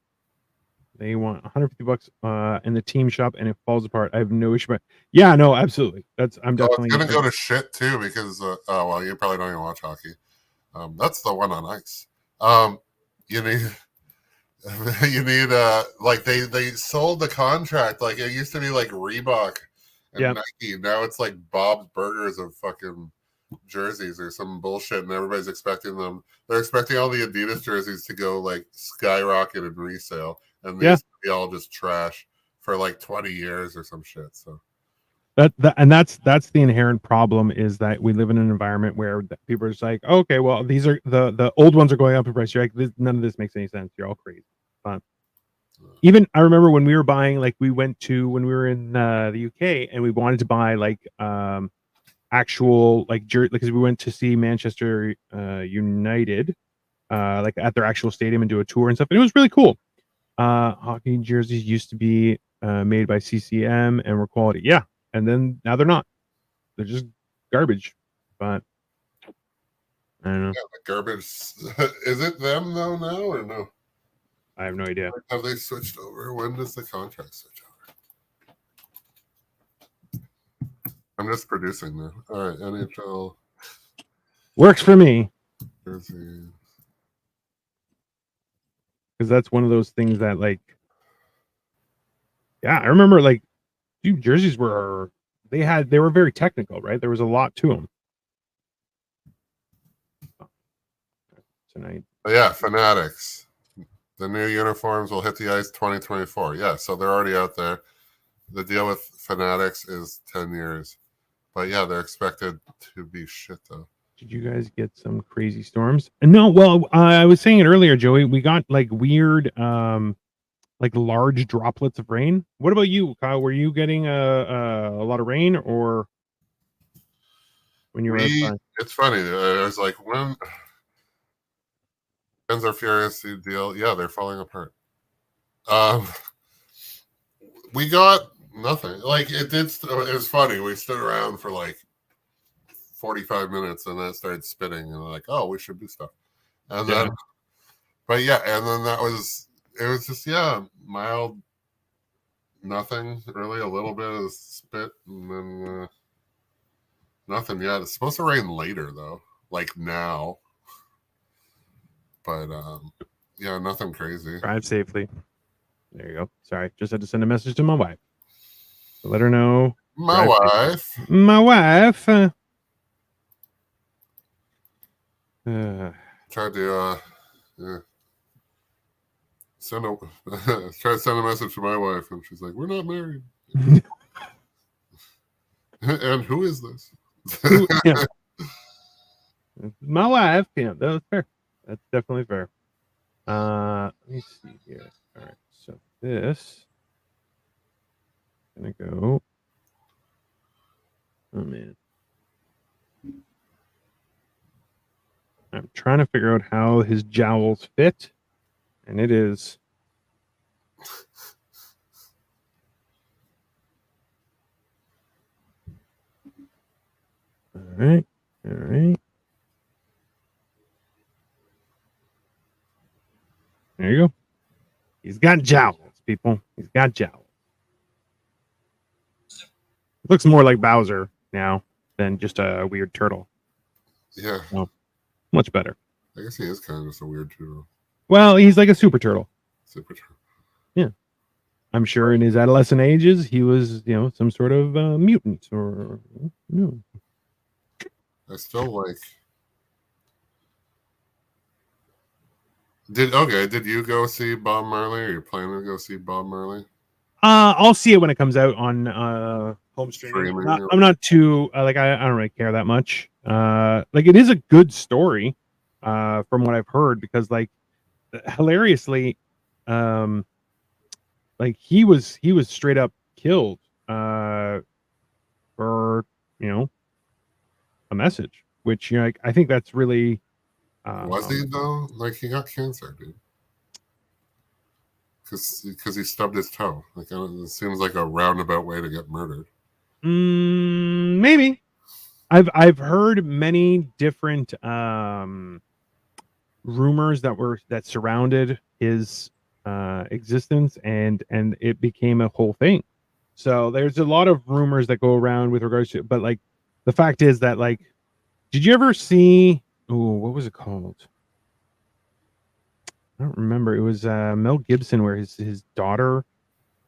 they want $150 in the team shop, and it falls apart. I have no issue. But yeah, no, absolutely. I'm Oh, definitely it's gonna go to shit too because oh well, you probably don't even watch hockey. That's the one on ice. You need like they sold the contract. Like it used to be like Reebok and Nike. Now it's like Bob's Burgers of fucking jerseys or some bullshit, and everybody's expecting them. They're expecting all the Adidas jerseys to go like skyrocket in resale, and they used to be all just trash for like 20 years or some shit. So that's the inherent problem, is that we live in an environment where people are just like, okay, well, these are the old ones are going up in price. You're like, none of this makes any sense. You're all crazy. But even I remember when we were buying, like, when we were in the UK and we wanted to buy like actual like because we went to see Manchester United like at their actual stadium and do a tour and stuff, and it was really cool. Hockey jerseys used to be made by CCM and were quality, yeah, and then now they're not. They're just garbage. But I don't know. yeah, the garbage. Is it them though now or no? I have no idea. Have they switched over? When does the contract switch over? I'm just producing now. All right, NHL Works for me, jersey. because that's one of those things that, like, yeah, I remember, like, dude, jerseys were they were very technical, right? There was a lot to them. Tonight. Oh, yeah, Fanatics. The new uniforms will hit the ice 2024. Yeah, so they're already out there. The deal with Fanatics is 10 years. But yeah, they're expected to be shit though. Did you guys get some crazy storms? No, well, I was saying it earlier, Joey. We got like weird, like large droplets of rain. What about you, Kyle? Were you getting a lot of rain, or when you were outside? It's funny. I was like, when Fans Are Furious deal, yeah, they're falling apart. We got nothing. Like it did. It was funny. We stood around for like 45 minutes, and then it started spitting, and like, oh, we should do stuff. And then, but yeah, and then it was just mild. Nothing really. A little bit of spit, and then nothing. Yeah, it's supposed to rain later though, like now. But yeah, nothing crazy. Drive safely. There you go. Sorry, just had to send a message to my wife to let her know. My wife. Tried to try to send a message to my wife, and she's like, "We're not married." And who is this? Yeah. My wife. Yeah, that was fair. That's definitely fair. Let me see here. All right, so this gonna go. Oh man, I'm trying to figure out how his jowls fit, and it is. All right. All right. There you go. He's got jowls, people. He's got jowls. Looks more like Bowser now than just a weird turtle. Yeah, Much better. I guess he is kind of just a weird turtle. Well, he's like a super turtle. Super turtle. I'm sure in his adolescent ages he was, some sort of mutant or I still like. Did you go see Bob Marley? Or you planning to go see Bob Marley? I'll see it when it comes out on home streaming. Streaming. I'm not too I don't really care that much. Like it is a good story, from what I've heard, because like hilariously, like he was straight up killed for a message, which like I think that's really Was he though? Like he got cancer, dude. Because he stubbed his toe. Like it seems like a roundabout way to get murdered. Maybe. I've heard many different rumors that surrounded his existence, and it became a whole thing. So there's a lot of rumors that go around with regards to, but like the fact is that like, did you ever see? Oh, what was it called? I don't remember. It was Mel Gibson, where his daughter,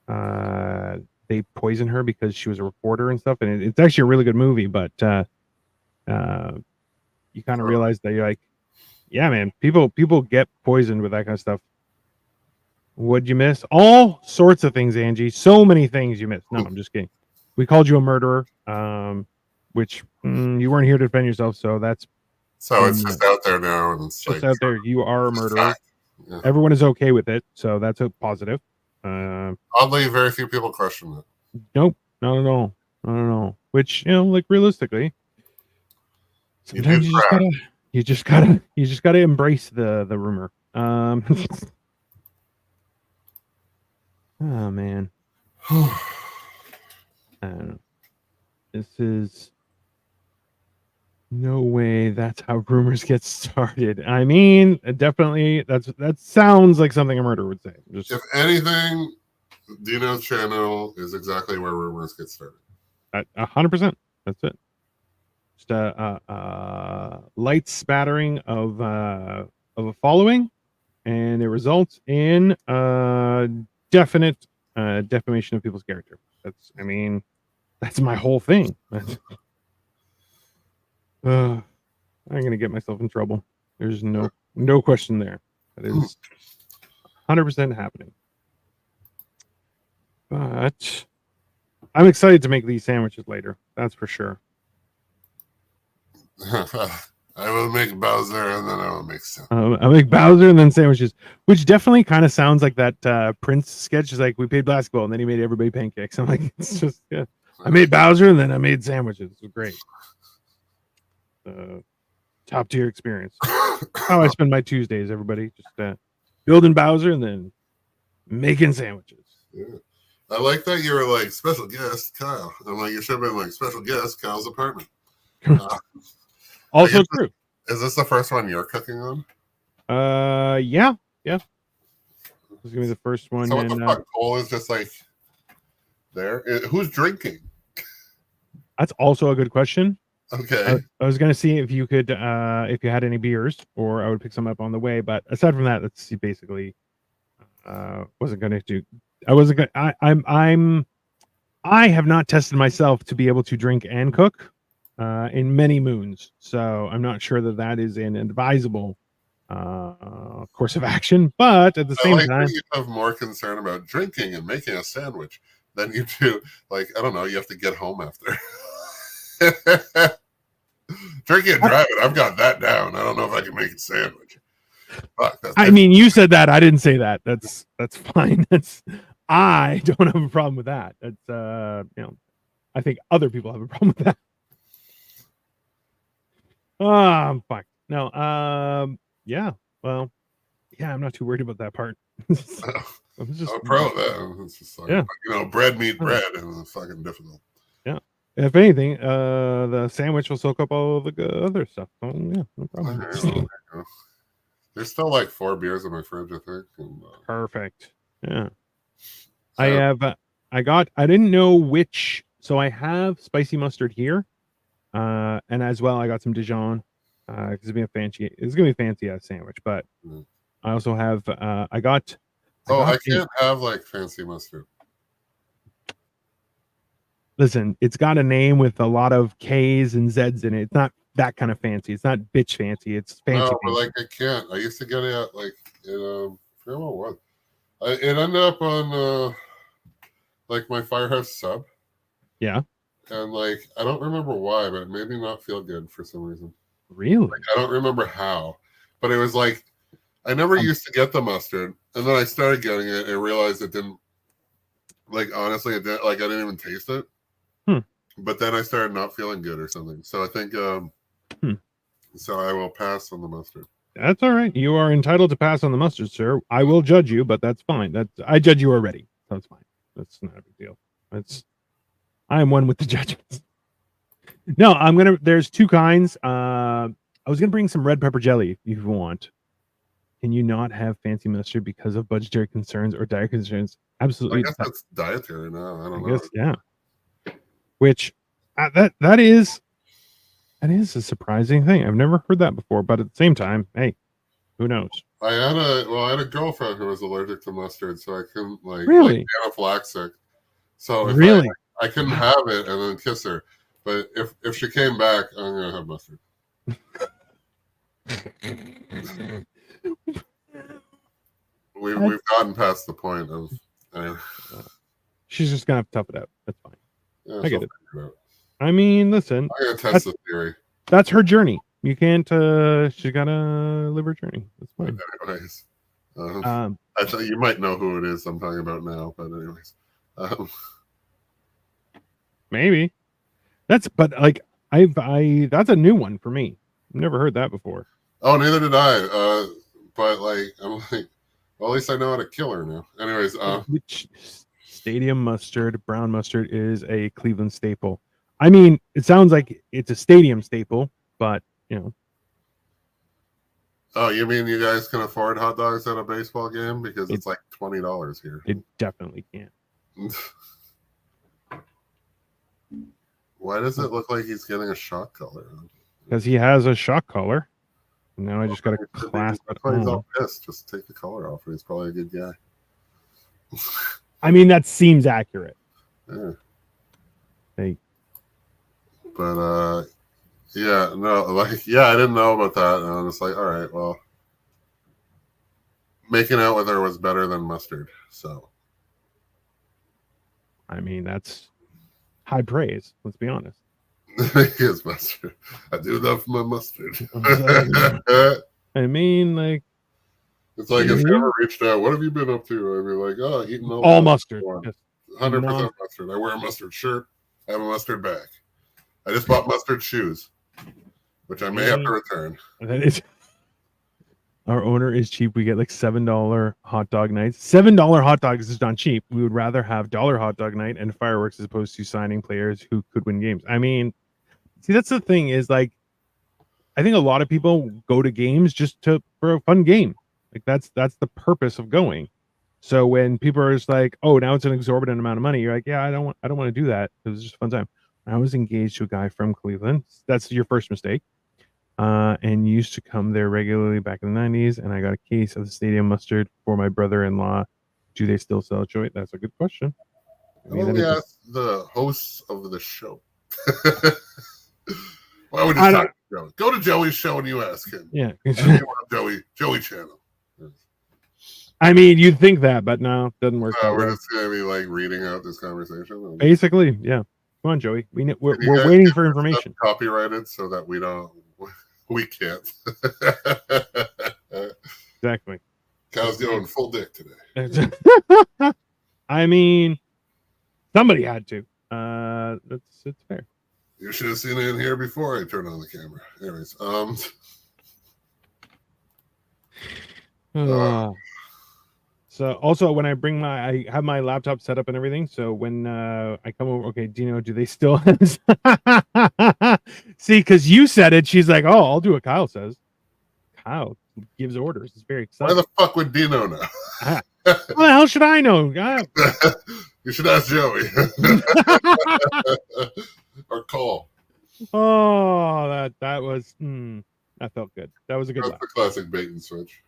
they poisoned her because she was a reporter and stuff, and it's actually a really good movie. But you kind of realize that you're like, yeah, man, people get poisoned with that kind of stuff. What'd you miss? All sorts of things, Angie. So many things you missed. No, I'm just kidding. We called you a murderer, which you weren't here to defend yourself, so that's so it's just out there now, and it's just like, out there. You are a murderer. Yeah. Everyone is okay with it, so that's a positive. Oddly, very few people question it. Nope, not at all, not at all. Which like realistically, sometimes you just gotta embrace the rumor. Oh man, I don't know. This is no way. That's how rumors get started. I mean, definitely. That sounds like something a murderer would say. If anything, Dino's channel is exactly where rumors get started. 100%. That's it. Just a light spattering of a following, and it results in definite defamation of people's character. That's my whole thing. I'm gonna get myself in trouble. There's no question there. That is 100% happening. But I'm excited to make these sandwiches later. That's for sure. I will make Bowser, and then I will make some. I'll make Bowser and then sandwiches, which definitely kind of sounds like that Prince sketch. Is like, we played basketball and then he made everybody pancakes. I'm like, it's just, yeah. I made Bowser and then I made sandwiches. It was great. Top tier experience. How I spend my Tuesdays, everybody. Just building Bowser and then making sandwiches. Yeah. I like that you were like, special guest Kyle. I'm like, you should have been like, special guest Kyle's apartment. Also true. Is this the first one you're cooking on? Yeah. This is gonna be the first one. So what the fuck? Cole is just like there. Who's drinking? That's also a good question. Okay. I was gonna see if you could, if you had any beers, or I would pick some up on the way. But aside from that, that's basically wasn't gonna do. I wasn't gonna. I have not tested myself to be able to drink and cook in many moons, so I'm not sure that is an advisable course of action. But at the same time, you have more concern about drinking and making a sandwich than you do. Like, I don't know, you have to get home after. Drinking and driving, I've got that down. I don't know if I can make a sandwich. Fuck, I mean, you said that. I didn't say that. That's fine. I don't have a problem with that. That's I think other people have a problem with that. I'm fine. No, yeah. Well, yeah, I'm not too worried about that part. I'm just pro of that. It's just like, yeah. Bread meat bread, and it's fucking difficult. Yeah. If anything, the sandwich will soak up all the other stuff. So, yeah, no problem. There's still like 4 beers in my fridge, I think. And, perfect. Yeah. I So, have. I didn't know which. So I have spicy mustard here, and as well I got some Dijon. Because it's gonna be a fancy. It's gonna be a fancy sandwich, but Mm. I also have. I got. I can't have like fancy mustard. Listen, it's got a name with a lot of K's and Z's in it. It's not that kind of fancy. It's not bitch fancy. It's fancy. No, but fancy. like I can't. I used to get it at like in I forget what it was. It ended up on like my Firehouse sub. Yeah. And like I don't remember why, but it made me not feel good for some reason. Really? Like, I don't remember how, but it was like I never used to get the mustard, and then I started getting it and realized it didn't. Like honestly, it didn't. Like I didn't even taste it. But then I started not feeling good or something. So I think. So I will pass on the mustard. That's all right. You are entitled to pass on the mustard, sir. I will judge you, but that's fine. I judge you already. So it's fine. That's not a big deal. I am one with the judgments. No, there's two kinds. I was gonna bring some red pepper jelly if you want. Can you not have fancy mustard because of budgetary concerns or diet concerns? Absolutely. I guess that's dietary now. I don't know. Guess, yeah. Which that is a surprising thing. I've never heard that before, but at the same time, hey, who knows? I had a girlfriend who was allergic to mustard, so I couldn't Really? like anaphylactic. So if Really? I couldn't have it and then kiss her. But if she came back, I'm gonna have mustard. We've gotten past the point of. She's just gonna have to tough it out. That's fine. Yeah, I get it. figure out. I mean, listen, I'm gonna test the theory. that's her journey. You can't. She's gotta live her journey. That's fine. Anyways, I thought you might know who it is I'm talking about now, but anyways, maybe that's that's a new one for me. I've never heard that before. oh, neither did I. But like, I'm like, well, at least I know how to kill her now. Anyways, Which stadium mustard, brown mustard, is a Cleveland staple. I mean, it sounds like it's a stadium staple, but you know. oh, you mean you guys can afford hot dogs at a baseball game because it's like $20 here? It definitely can't. Why does it look like he's getting a shock collar on? Because he has a shock collar. Now I just got to That's clasp it why he's on. all pissed. Just take the collar off. He's probably a good guy. I mean, that seems accurate. Yeah. Hey. But yeah, no, like I didn't know about that, and I'm just like, all right, well, making out with her was better than mustard. So I mean, that's high praise. Let's be honest. he is mustard. I do love my mustard. I mean, like It's like if you ever reached out, what have you been up to? I'd be like, oh, eating all mustard. Just 100% mustard. I wear a mustard shirt. I have a mustard bag. I just bought mustard shoes, which I may have to return. that is. Our owner is cheap. We get like $7 hot dog nights. $7 hot dogs is not cheap. We would rather have dollar hot dog night and fireworks as opposed to signing players who could win games. I mean, see, that's the thing is like, I think a lot of people go to games just for a fun game. Like that's the purpose of going. So when people are just like, oh, now it's an exorbitant amount of money, you're like, yeah, I don't want to do that. It was just a fun time. I was engaged to a guy from Cleveland. That's your first mistake. And used to come there regularly back in the 90s. And I got a case of the stadium mustard for my brother-in-law. Do they still sell Joey? That's a good question. Why don't we ask the hosts of the show? Why would you talk to Joey? Go to Joey's show and you ask him. Yeah. Joey channel. I mean, you'd think that, but no, it doesn't work. We're just gonna be like reading out this conversation. Basically, yeah. Come on, Joey. We're waiting for information. Copyrighted so that we can't. Exactly. Cow's going full dick today. I mean, somebody had to. It's fair. You should have seen it in here before I turned on the camera. Anyways, So also when I bring I have my laptop set up and everything. So when I come over, okay, Dino, do they still have... See, because you said it, she's like, oh, I'll do what Kyle says. Kyle gives orders. It's very exciting. Why the fuck would Dino know? How the hell should I know? You should ask Joey or Cole. Oh, that was that felt good. That was a good That's laugh. the classic bait and switch.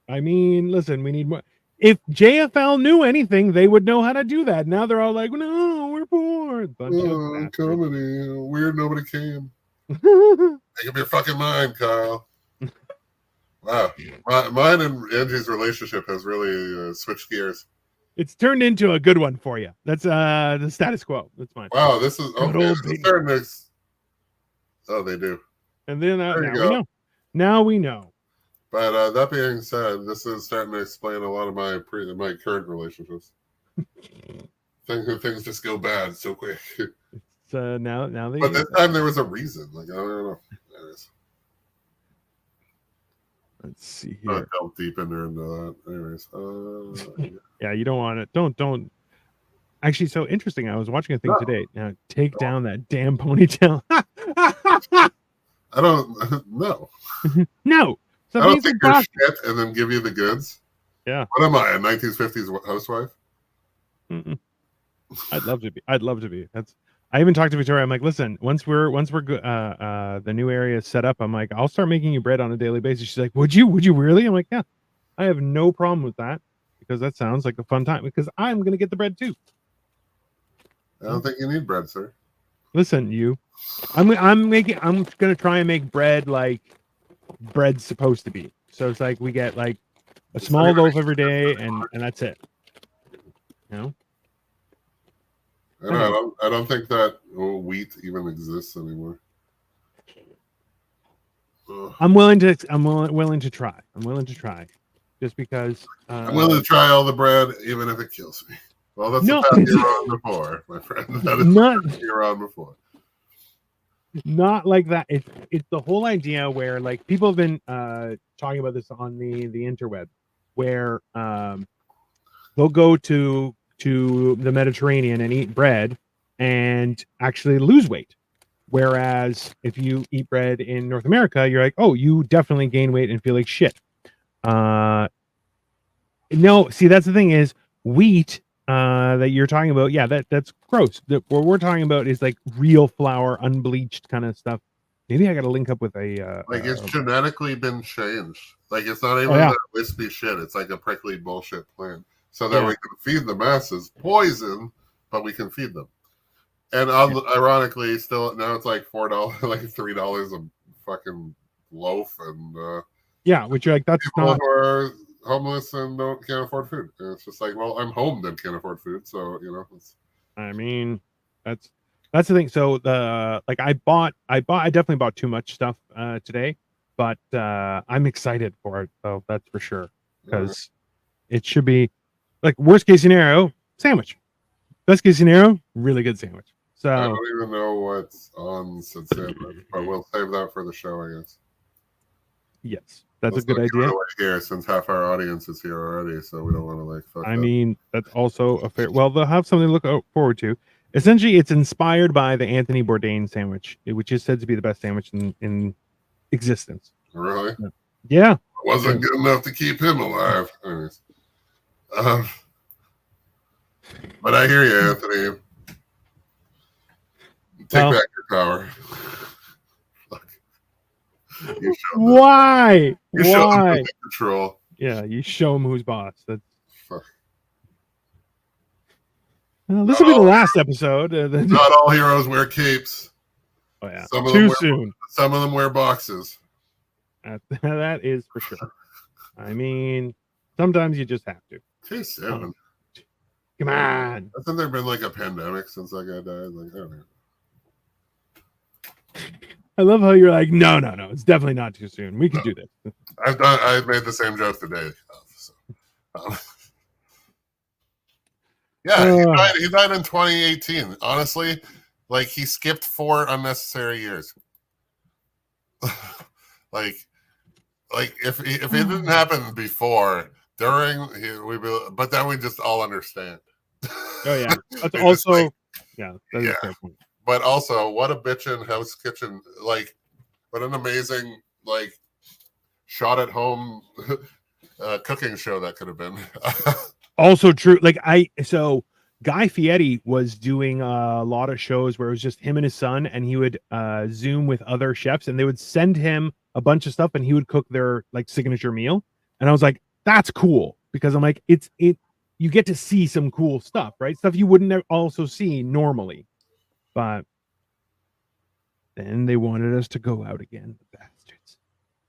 I mean, listen, we need more. If JFL knew anything, they would know how to do that. Now they're all like, "No, we're bored." Bunch of bastards. Comedy. Weird nobody came. Make up your fucking mind, Kyle. Wow. Mine and Angie's relationship has really switched gears. It's turned into a good one for you. That's the status quo. That's fine. Wow, this is Good okay. old This is baby. starting to Oh, they do. And then now There you we go. know. Now we know. But that being said, this is starting to explain a lot of my current relationships. Things just go bad so quick. So now they. But this time there was a reason. Like I don't know. Anyways, Let's see I here. delved deep into that. Anyways, Yeah, you don't want it. Don't. Actually, so interesting. I was watching a thing No. today. Now take down that damn ponytail. I don't know. No. So I don't basic think you're box- shit and then give you the goods. Yeah. What am I, a 1950s housewife? Mm-mm. I'd love to be. I'd love to be. That's. I even talked to Victoria. I'm like, listen, once we're the new area is set up, I'm like, I'll start making you bread on a daily basis. She's like, would you really? I'm like, yeah, I have no problem with that because that sounds like a fun time because I'm gonna get the bread too. I don't think you need bread, sir. Listen, I'm gonna try and make bread like bread's supposed to be. So it's like we get like a small loaf every day and that's it. You know? I don't think that wheat even exists anymore. Ugh. I'm willing to try. I'm willing to try. Just because I'm willing to try all the bread, even if it kills me. Well, that's No. the path you're on before, my friend. That is Not- the path you're on before. not like that. It's the whole idea where like people have been talking about this on the interweb where they'll go to the Mediterranean and eat bread and actually lose weight. Whereas if you eat bread in North America, you're like, oh, you definitely gain weight and feel like shit. No, see, that's the thing is wheat that you're talking about. Yeah, that's gross. What we're talking about is like real flour, unbleached kind of stuff. Maybe I got to link up with a Like it's genetically been changed. Like it's not even yeah. that wispy shit. It's like a prickly bullshit plant. So that Yeah. we can feed the masses poison, but we can feed them. And ironically, still now it's like $4, like $3 a fucking loaf, and yeah, which you're like that's people not. who are homeless and can't afford food. And it's just like, well, I'm home and can't afford food, so you know. I mean, that's the thing. So the like I definitely bought too much stuff today, but I'm excited for it though. That's for sure because it should be like worst case scenario sandwich, best case scenario really good sandwich. I So don't even know what's on said sandwich, but we'll save that for the show, I guess. yes, that's Let's a good not give it idea. away here, since half our audience is here already, so we don't want to like fuck I up. mean, that's also a fair. Well, they'll have something to look forward to. Essentially, it's inspired by the Anthony Bourdain sandwich, which is said to be the best sandwich in existence. Really? Yeah. Wasn't good enough to keep him alive. Anyways. But I hear you, Anthony. Take Well- back your power. Fuck. You showed them. Why? You showed them Why? the control. Yeah, you show him who's boss. That's Fuck. well, this will be the last episode. Not all heroes wear capes. Oh yeah, Some of them too wear- soon. Some of them wear boxes. That is for sure. I mean, sometimes you just have to. Too soon. Come on. Hasn't there been like a pandemic since that guy died? Like, I don't know. I love how you're like, no, it's definitely not too soon. We can do this. I've made the same joke today. So, yeah, he died in 2018. Honestly, like he skipped 4 unnecessary years. like if it didn't happen before, during, but then we just all understand. Oh yeah, that's It's also like- yeah. That's Yeah. a fair point. But also, what a bitchin' house kitchen! Like, what an amazing like shot at home cooking show that could have been. Also true. Like so Guy Fieri was doing a lot of shows where it was just him and his son, and he would Zoom with other chefs, and they would send him a bunch of stuff, and he would cook their like signature meal. And I was like, that's cool, because I'm like, you get to see some cool stuff, right? Stuff you wouldn't also see normally. But then they wanted us to go out again, the bastards.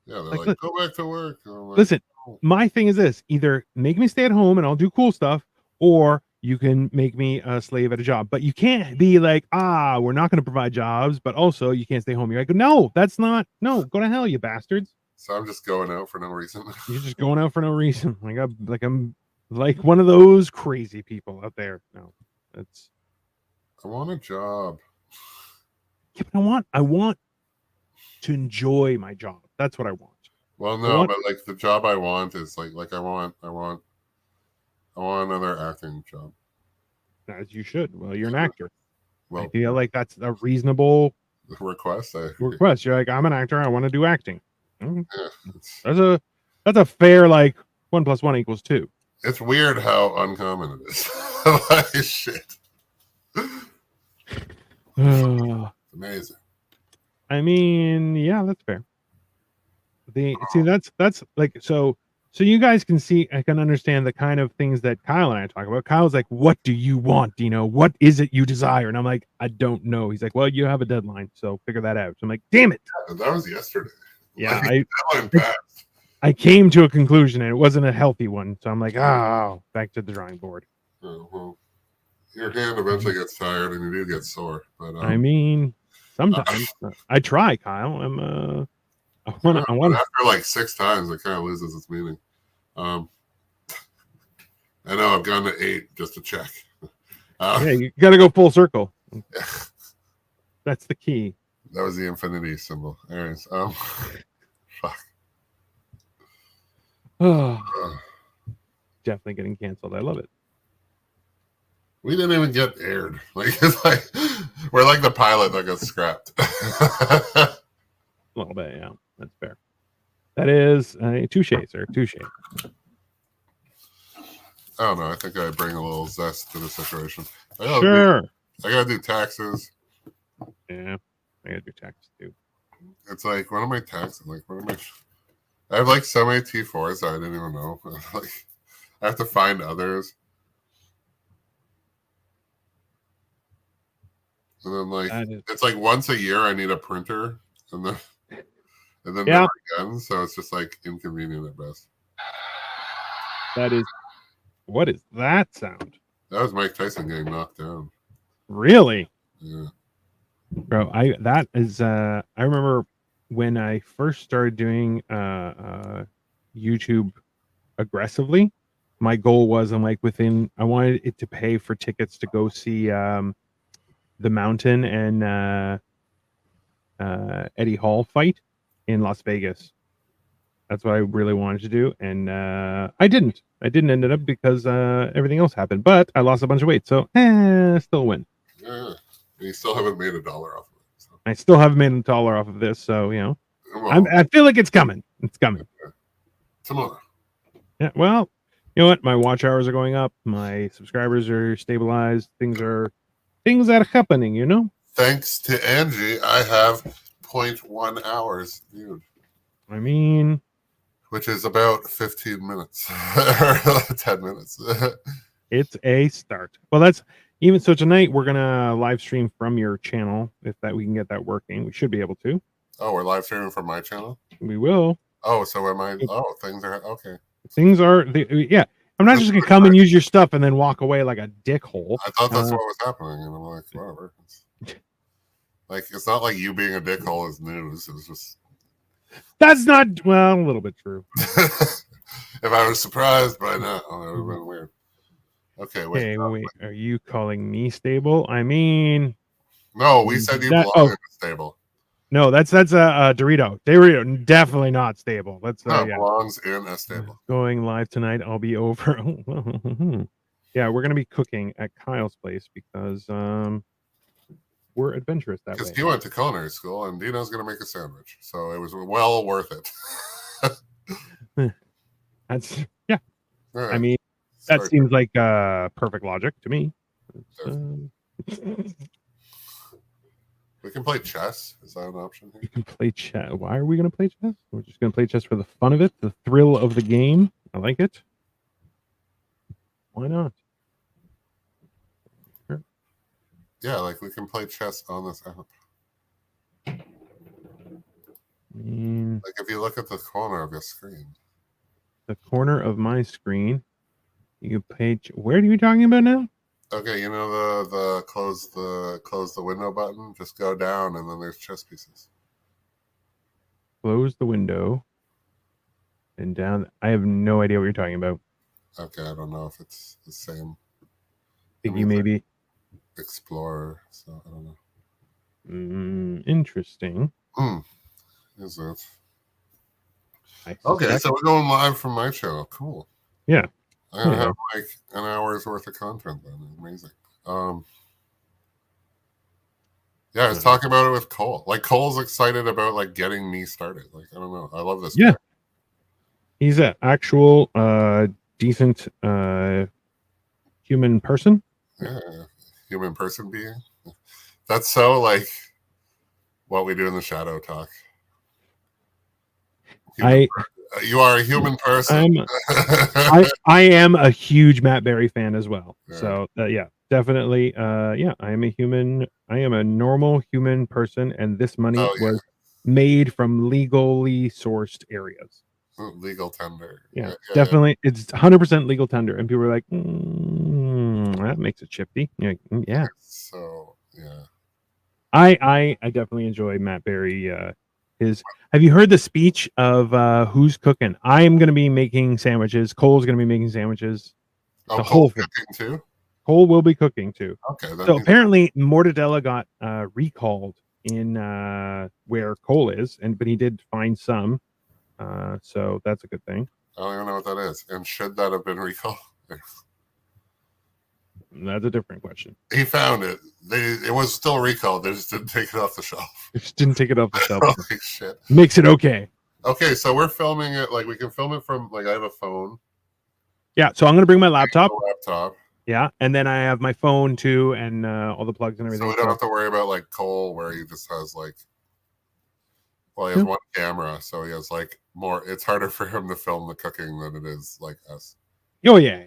Yeah, they're Like, like, go back to work. And I'm like, Listen, "Oh." my thing is this: either make me stay at home and I'll do cool stuff, or you can make me a slave at a job. But you can't be like, we're not going to provide jobs, but also you can't stay home. You're like, no, that's not. No, go to hell, you bastards. So I'm just going out for no reason. You're just going out for no reason. I'm like one of those crazy people out there. No, that's. I want a job. Yeah, but I want to enjoy my job. That's what I want. Well, no, What? but like the job I want is like I want another acting job. As you should. Well, you're an actor. Well, I feel like that's a reasonable request. request. You're like, I'm an actor. I want to do acting. Mhm. Yeah, That's a fair, like 1 + 1 = 2. it's weird how uncommon it is. Like, shit. Amazing. I mean, yeah, that's fair. That's like so you guys can see, I can understand the kind of things that Kyle and I talk about. Kyle's like, what do you want, Dino? What is it you desire? And I'm like, I don't know. He's like, well, you have a deadline, so figure that out. So I'm like, damn it. That was yesterday. Yeah, Like, deadline passed. I came to a conclusion and it wasn't a healthy one. So I'm like, back to the drawing board. Oh, well, your hand eventually gets tired and you do get sore. But I mean, sometimes I try, Kyle. I want after like 6 times, it kind of loses its meaning. I know I've gone to 8 just to check. yeah, you got to go full circle. That's the key. That was the infinity symbol. Anyways, fuck. Oh, definitely getting canceled. I love it. We didn't even get aired. Like, it's like we're like the pilot that got scrapped. A little bit, yeah. That's fair. That is touche, sir. Touche. I don't know. I think I bring a little zest to the situation. I gotta do taxes. Yeah, I gotta do taxes too. It's like, what am I taxing? Like, what am I have like so many T4s that I didn't even know. Like, I have to find others. And then like it's like once a year I need a printer, and then never again. So it's just like inconvenient at best. That is. What is that sound? That was Mike Tyson getting knocked down. Really? Yeah. Bro, I remember when I first started doing YouTube aggressively, my goal was I wanted it to pay for tickets to go see the Mountain and Eddie Hall fight in Las Vegas. That's what I really wanted to do, and I didn't end up because everything else happened, but I lost a bunch of weight, so still win. Yeah. And you still haven't made $1 off of it. So. I still haven't made $1 off of this, so Well, I feel like it's coming. It's coming. Tomorrow. Yeah. Well, you know what? My watch hours are going up. My subscribers are stabilized. Things are happening. You know. Thanks to Angie, I have 0.1 hours viewed. I mean, which is about 15 minutes or 10 minutes. It's a start. Well, that's even so. Tonight we're gonna live stream from your channel if we can get that working. We should be able to. Oh, we're live streaming from my channel. We will. Oh, so am I? Oh, things are okay. Things are. Yeah, I'm not just gonna come and use your stuff and then walk away like a dickhole. I thought that's what was happening, and I'm like, whatever. Like, it's not like you being a dickhole is news. It's just. That's not a little bit true. If I was surprised by now, it would have been weird. Okay, wait. Wait. Are you calling me stable? I mean, no, we said you belong in the stable. No, that's a Dorito. Dorito, definitely not stable. That's belongs in a stable. Going live tonight. I'll be over. Yeah, we're gonna be cooking at Kyle's place because we're adventurous that way. Because he went to culinary school and Dino's going to make a sandwich. So it was well worth it. Hey, we are you calling me stable? I mean, Okay, wait. What are you calling me stable? I mean, no, that's a Dorito. Dorito, definitely not stable. That's yeah. We're gonna be cooking at Kyle's place because we're adventurous that way. Because he went to culinary school and Dino's going to make a sandwich. So it was well worth it. That's yeah. Yeah, I mean, that start- seems like perfect logic to me. we can play chess. Is that an option You here? can play chess. Why are we going to play chess? We're just going to play chess for the fun of it, the thrill of the game. I like it. Why not? Yeah, like we can play chess on this app. I mean, Like if you look at the corner of your screen. the corner of my screen, you can play. Where are you talking about now? Okay, you know the close the window button. Just go down, and then there's chess pieces. Close the window and down. I have no idea what you're talking about. Okay, I don't know if it's the same. Think I you mean, maybe Explorer, so I don't know. interesting. Is it? I Okay, suspect- so we're going live from my channel. Cool. Yeah. I'm gonna Yeah. have like an hour's worth of content then. Amazing. Yeah, I was talking about it with Cole. Like Cole's excited about like getting me started. Like I don't know. I love this. Yeah. guy. He's an actual decent human person. Yeah. Human person being. That's so like what we do in the shadow talk. You are a human person. I am a huge Matt Berry fan as well. Yeah. So yeah, definitely. Yeah, I am a human. I am a normal human person, and this money was made from legally sourced areas. Legal tender. Yeah, definitely. It's 100% legal tender, and people are like, that makes it shifty. You're like, yeah. So yeah. I definitely enjoy Matt Berry. Have you heard the speech of who's cooking? I am going to be making sandwiches. Cole's going to be making sandwiches. Oh, the whole Cole's thing. cooking too. Cole will be cooking too. Okay. So apparently, Mortadella got recalled in where Cole is, but he did find some. So that's a good thing. I don't even know what that is. And should that have been recalled? That's a different question. He found it. It was still recalled. They just didn't take it off the shelf. They just didn't take it off the shelf. Holy shit. Makes it okay. Okay, so we're filming it. Like we can film it from like I have a phone. Yeah. So I'm gonna bring my laptop. Laptop. Yeah, and then I have my phone too, and all the plugs and everything. So we don't have to worry about like Cole, where he just has like. Well, he has one camera, so he has like more. It's harder for him to film the cooking than it is like us. Oh yeah.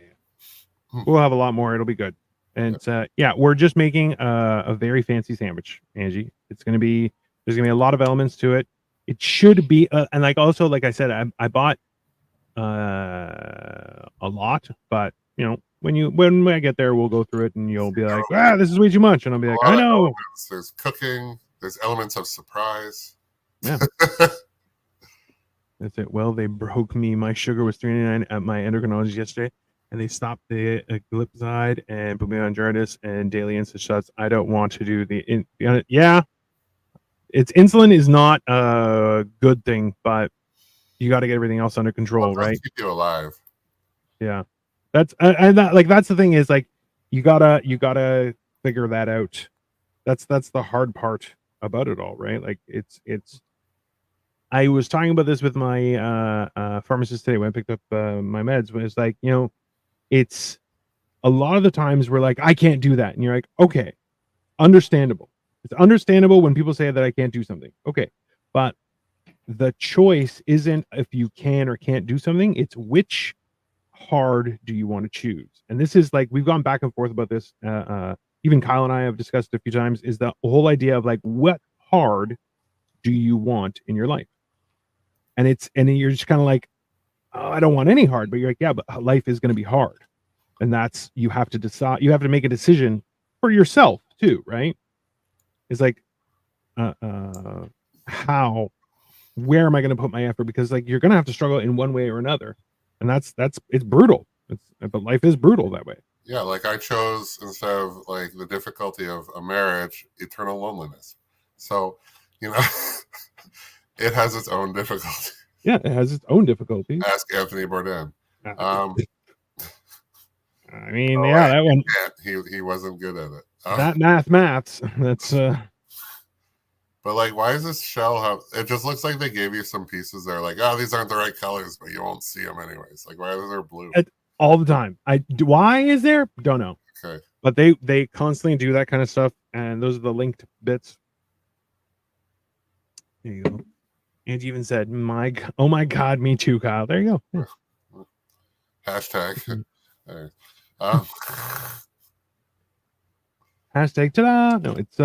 We'll have a lot more. It'll be good. And yeah, we're just making a very fancy sandwich, Angie. It's gonna be there's gonna be a lot of elements to it. It should be, and like also like I said, I bought a lot, but you know when I get there, we'll go through it, and you'll be like, this is way too much, and I'll be like, I know. There's cooking. There's elements of surprise. Yeah. That's it. Well, they broke me. My sugar was 399 at my endocrinologist yesterday, and they stopped the glipizide and put me on Jardis and daily insulin shots. I don't want to do yeah. It's insulin is not a good thing, but you got to get everything else under control, right? Keep you alive. Yeah, that's and that like that's the thing is like you gotta figure that out. That's the hard part about it all, right? Like it's. I was talking about this with my pharmacist today when I picked up my meds. When it's like, it's a lot of the times we're like, I can't do that, and you're like, okay, understandable. It's understandable when people say that I can't do something. Okay, but the choice isn't if you can or can't do something. It's which hard do you want to choose? And this is like we've gone back and forth about this. Even Kyle and I have discussed it a few times. Is the whole idea of like what hard do you want in your life? And you're just kind of like, oh, I don't want any hard, but you're like, yeah, but life is going to be hard, and that's you have to decide. You have to make a decision for yourself too, right? It's like, where am I going to put my effort? Because like you're going to have to struggle in one way or another, and that's it's brutal. But life is brutal that way. Yeah, like I chose instead of like the difficulty of a marriage, eternal loneliness. So, it has its own difficulty. Yeah, it has its own difficulties. Ask Anthony Bourdain. I mean, that one. He wasn't good at it. That maths. That's. But like, why does this shell have? It just looks like they gave you some pieces. They're like, oh, these aren't the right colors, but you won't see them anyways. Like, why are they blue? All the time. Why is there? Don't know. Okay. But they constantly do that kind of stuff, and those are the linked bits. There you go. And you even said, oh my God, me too, Kyle. There you go. Yeah. Hashtag. Hashtag ta-da. No, it's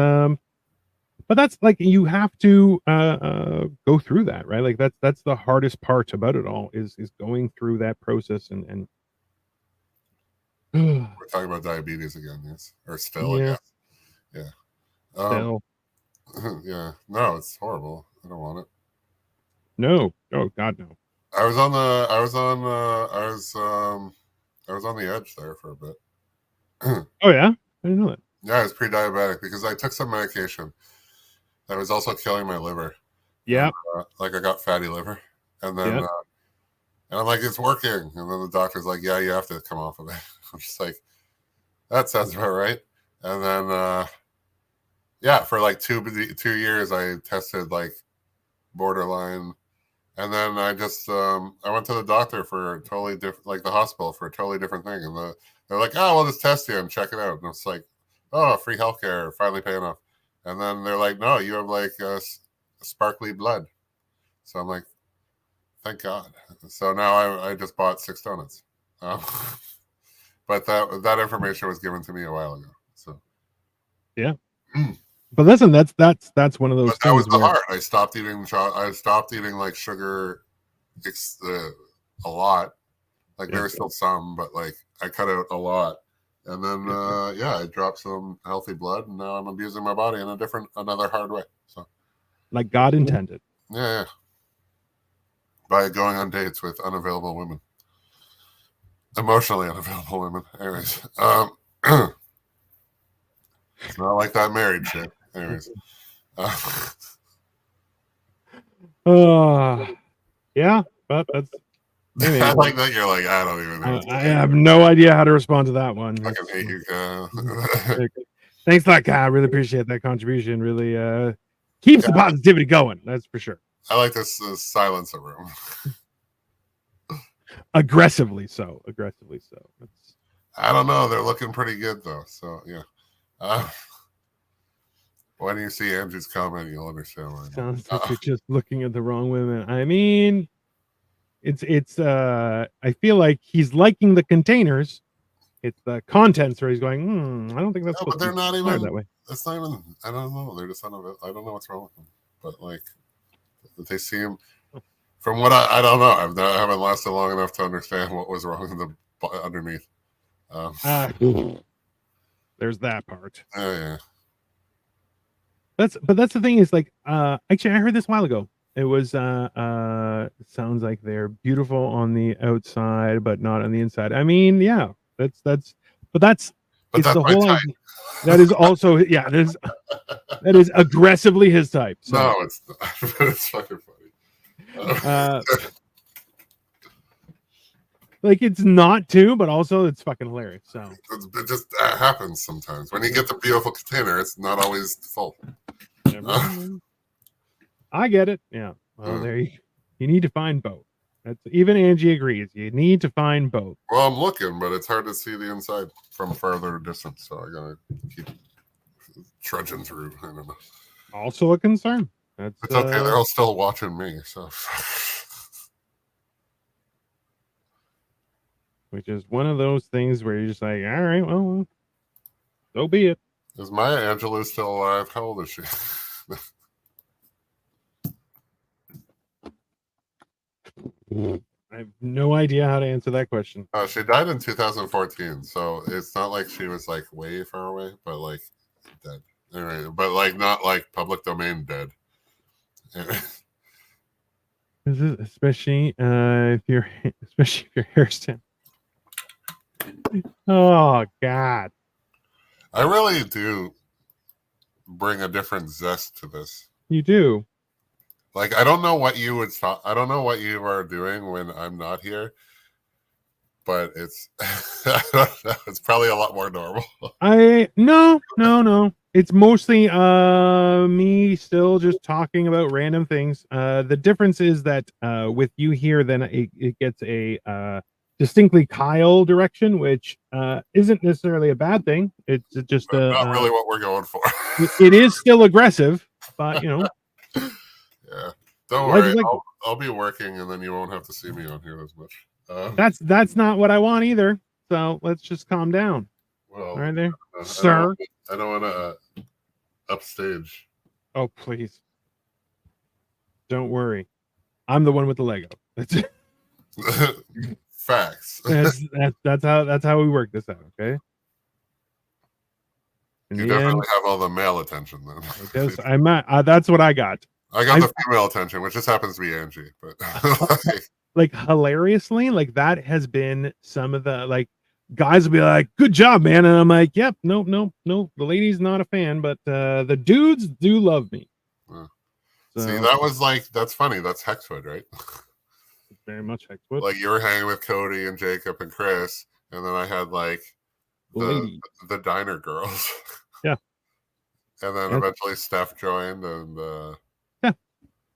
but that's like, you have to go through that, right? Like that's the hardest part about it all is going through that process and We're talking about diabetes again, yes, or still, yeah. I guess. Yeah. Still. Yeah. No, it's horrible. I don't want it. No. Oh God, no. I was on the edge there for a bit. Oh yeah, I didn't know that. Yeah, I was pre-diabetic because I took some medication that was also killing my liver. Yeah. Like I got fatty liver, and then Yep. and I'm like, it's working, and then the doctor's like, yeah, you have to come off of it. I'm just like, that sounds about right. And then yeah, for like 2 years I tested like borderline. And then I just I went to the doctor for a totally different, like the hospital for a totally different thing. And they're like, oh, we'll just test you and check it out. And it's like, oh, free healthcare, finally paying off. And then they're like, no, you have like sparkly blood. So I'm like, thank God. So now I just bought 6 donuts. But that information was given to me a while ago. So yeah. But listen, that's one of those. But that was the heart. I stopped eating. I stopped eating like sugar, a lot. Like there was still some, but like I cut out a lot. And then yeah, I dropped some healthy blood, and now I'm abusing my body in another hard way. So, like God intended. Yeah. By going on dates with unavailable women, emotionally unavailable women. Anyways, it's not like that married shit. Anyways. Yeah, but that's. I like that you're like, I don't even know. I have no idea how to respond to that one. I hate you, Thanks a lot, Kyle. I really appreciate that contribution. Really keeps the positivity going. That's for sure. I like this silence a room. Aggressively so. That's... I don't know. They're looking pretty good though. So yeah. When you see Andrew's comment, you'll understand why. Sounds like you're just looking at the wrong women. I mean, it's I feel like he's liking the containers. It's the contents where he's going, I don't think that's but they're not even that way. It's not even, I don't know. They're just unavailable. I don't know what's wrong with them. But like they seem, from what I don't know. I haven't lasted long enough to understand what was wrong in the underneath. There's that part. Yeah. That's the thing is like actually I heard this a while ago. It was it sounds like they're beautiful on the outside but not on the inside. I mean, yeah, that's it's that's the my whole type. That is also that is aggressively his type. So. No, it's not. It's fucking funny. Like it's not too, but also it's fucking hilarious. So it just happens sometimes. When you get the beautiful container, it's not always full. I get it. Yeah. Well, there you need to find both. That's even Angie agrees. You need to find both. Well, I'm looking, but it's hard to see the inside from further distance, so I gotta keep trudging through. I don't know. Also a concern. It's okay. They're all still watching me, so. Which is one of those things where you're just like, all right, well, so be it. Is Maya Angelou still alive? How old is she? I have no idea how to answer that question. She died in 2014, so it's not like she was like way far away, but like dead. Anyway, but like not like public domain dead. Especially if your hairstyle. Oh God! I really do bring a different zest to this. You do. Like I don't know what you would stop. I don't know what you are doing when I'm not here, but it's it's probably a lot more normal. No. It's mostly me still just talking about random things. The difference is that with you here, then it gets a distinctly Kyle direction, which isn't necessarily a bad thing. It's just Not really what we're going for. it is still aggressive, but you know, Yeah. Don't life worry. is like I'll be working, and then you won't have to see me on here as much. that's not what I want either. So let's just calm down. Well, All right, there, I sir. I don't want to upstage. Oh, please. Don't worry. I'm the one with the Lego. That's it. Facts. That's how we work this out, okay? In You the definitely end, have all the male attention then. that's what I got. I got the female attention, which just happens to be Angie. But Like hilariously, like that has been some of the like guys will be like, "Good job, man," and I'm like, "Yep, no. The lady's not a fan, but the dudes do love me." See, So, that's funny. That's Hexwood, right? very much Hexwood. Like you were hanging with Cody and Jacob and Chris, and then I had like Lady. the diner girls. Yeah. And then eventually Steph joined, and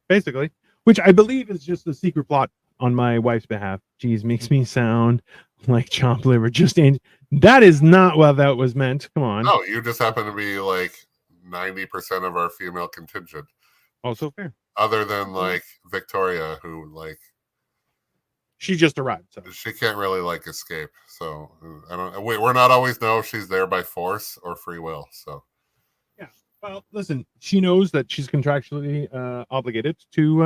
Basically, which I believe is just a secret plot on my wife's behalf. Jeez, makes me sound like chopped liver. That is not what that was meant. Come on. no, you just happen to be like 90% of our female contingent. Also fair. Other than like Victoria, who like She just arrived, so she can't really like escape. So I don't. We're not always know if she's there by force or free will. So well, listen, she knows that she's contractually obligated to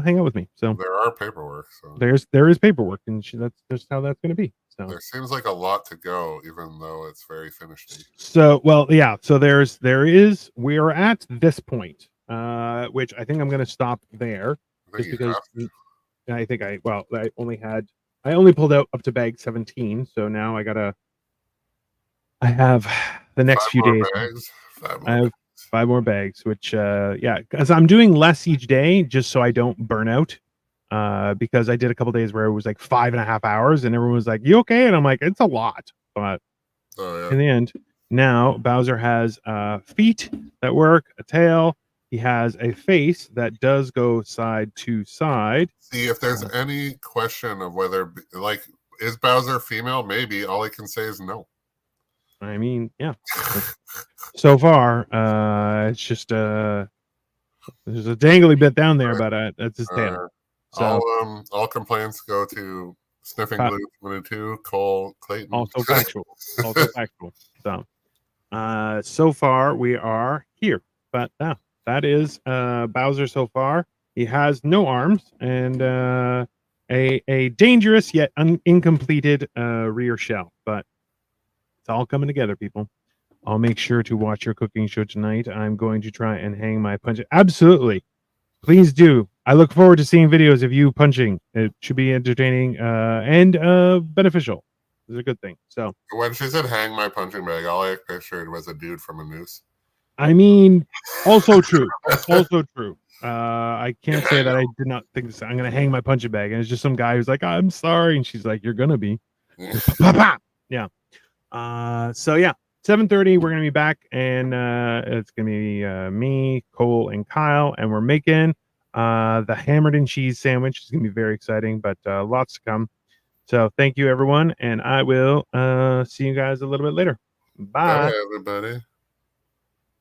hang out with me. So there are paperwork. So there is paperwork, and that's just how that's going to be. So there seems like a lot to go, even though it's very finished. So well, yeah. So we are at this point, which I think I'm going to stop there, just because I think I only pulled out up to bag 17, so now I have the next few days. I have 5 more bags, which because I'm doing less each day just so I don't burn out. Because I did a couple days where it was like 5.5 hours, and everyone was like, "You okay?" And I'm like, "It's a lot," but in the end, now Bowser has feet that work, a tail. He has a face that does go side to side. See, if there's any question of whether, like, is Bowser female? Maybe all I can say is no. I mean, yeah. So far, it's just there's a dangly bit down there, but that's his tail. So all complaints go to Sniffing Glue 22, Cole Clayton. Also factual. So so far we are here, but that is Bowser so far. He has no arms and a dangerous yet incompleted rear shell, but it's all coming together, people. I'll make sure to watch your cooking show tonight. I'm going to try and hang my punch. Absolutely. Please do. I look forward to seeing videos of you punching. It should be entertaining and beneficial. It's a good thing. So when she said hang my punching bag, all I pictured was a dude from a noose. I mean, also true. Also true. I can't say that I did not think this. I'm gonna hang my punching bag, and it's just some guy who's like, "I'm sorry," and she's like, "You're gonna be." Yeah. So yeah, 7:30. We're gonna be back, and it's gonna be me, Cole, and Kyle, and we're making the hammered and cheese sandwich. It's gonna be very exciting, but lots to come. So thank you, everyone, and I will see you guys a little bit later. Bye, Bye everybody.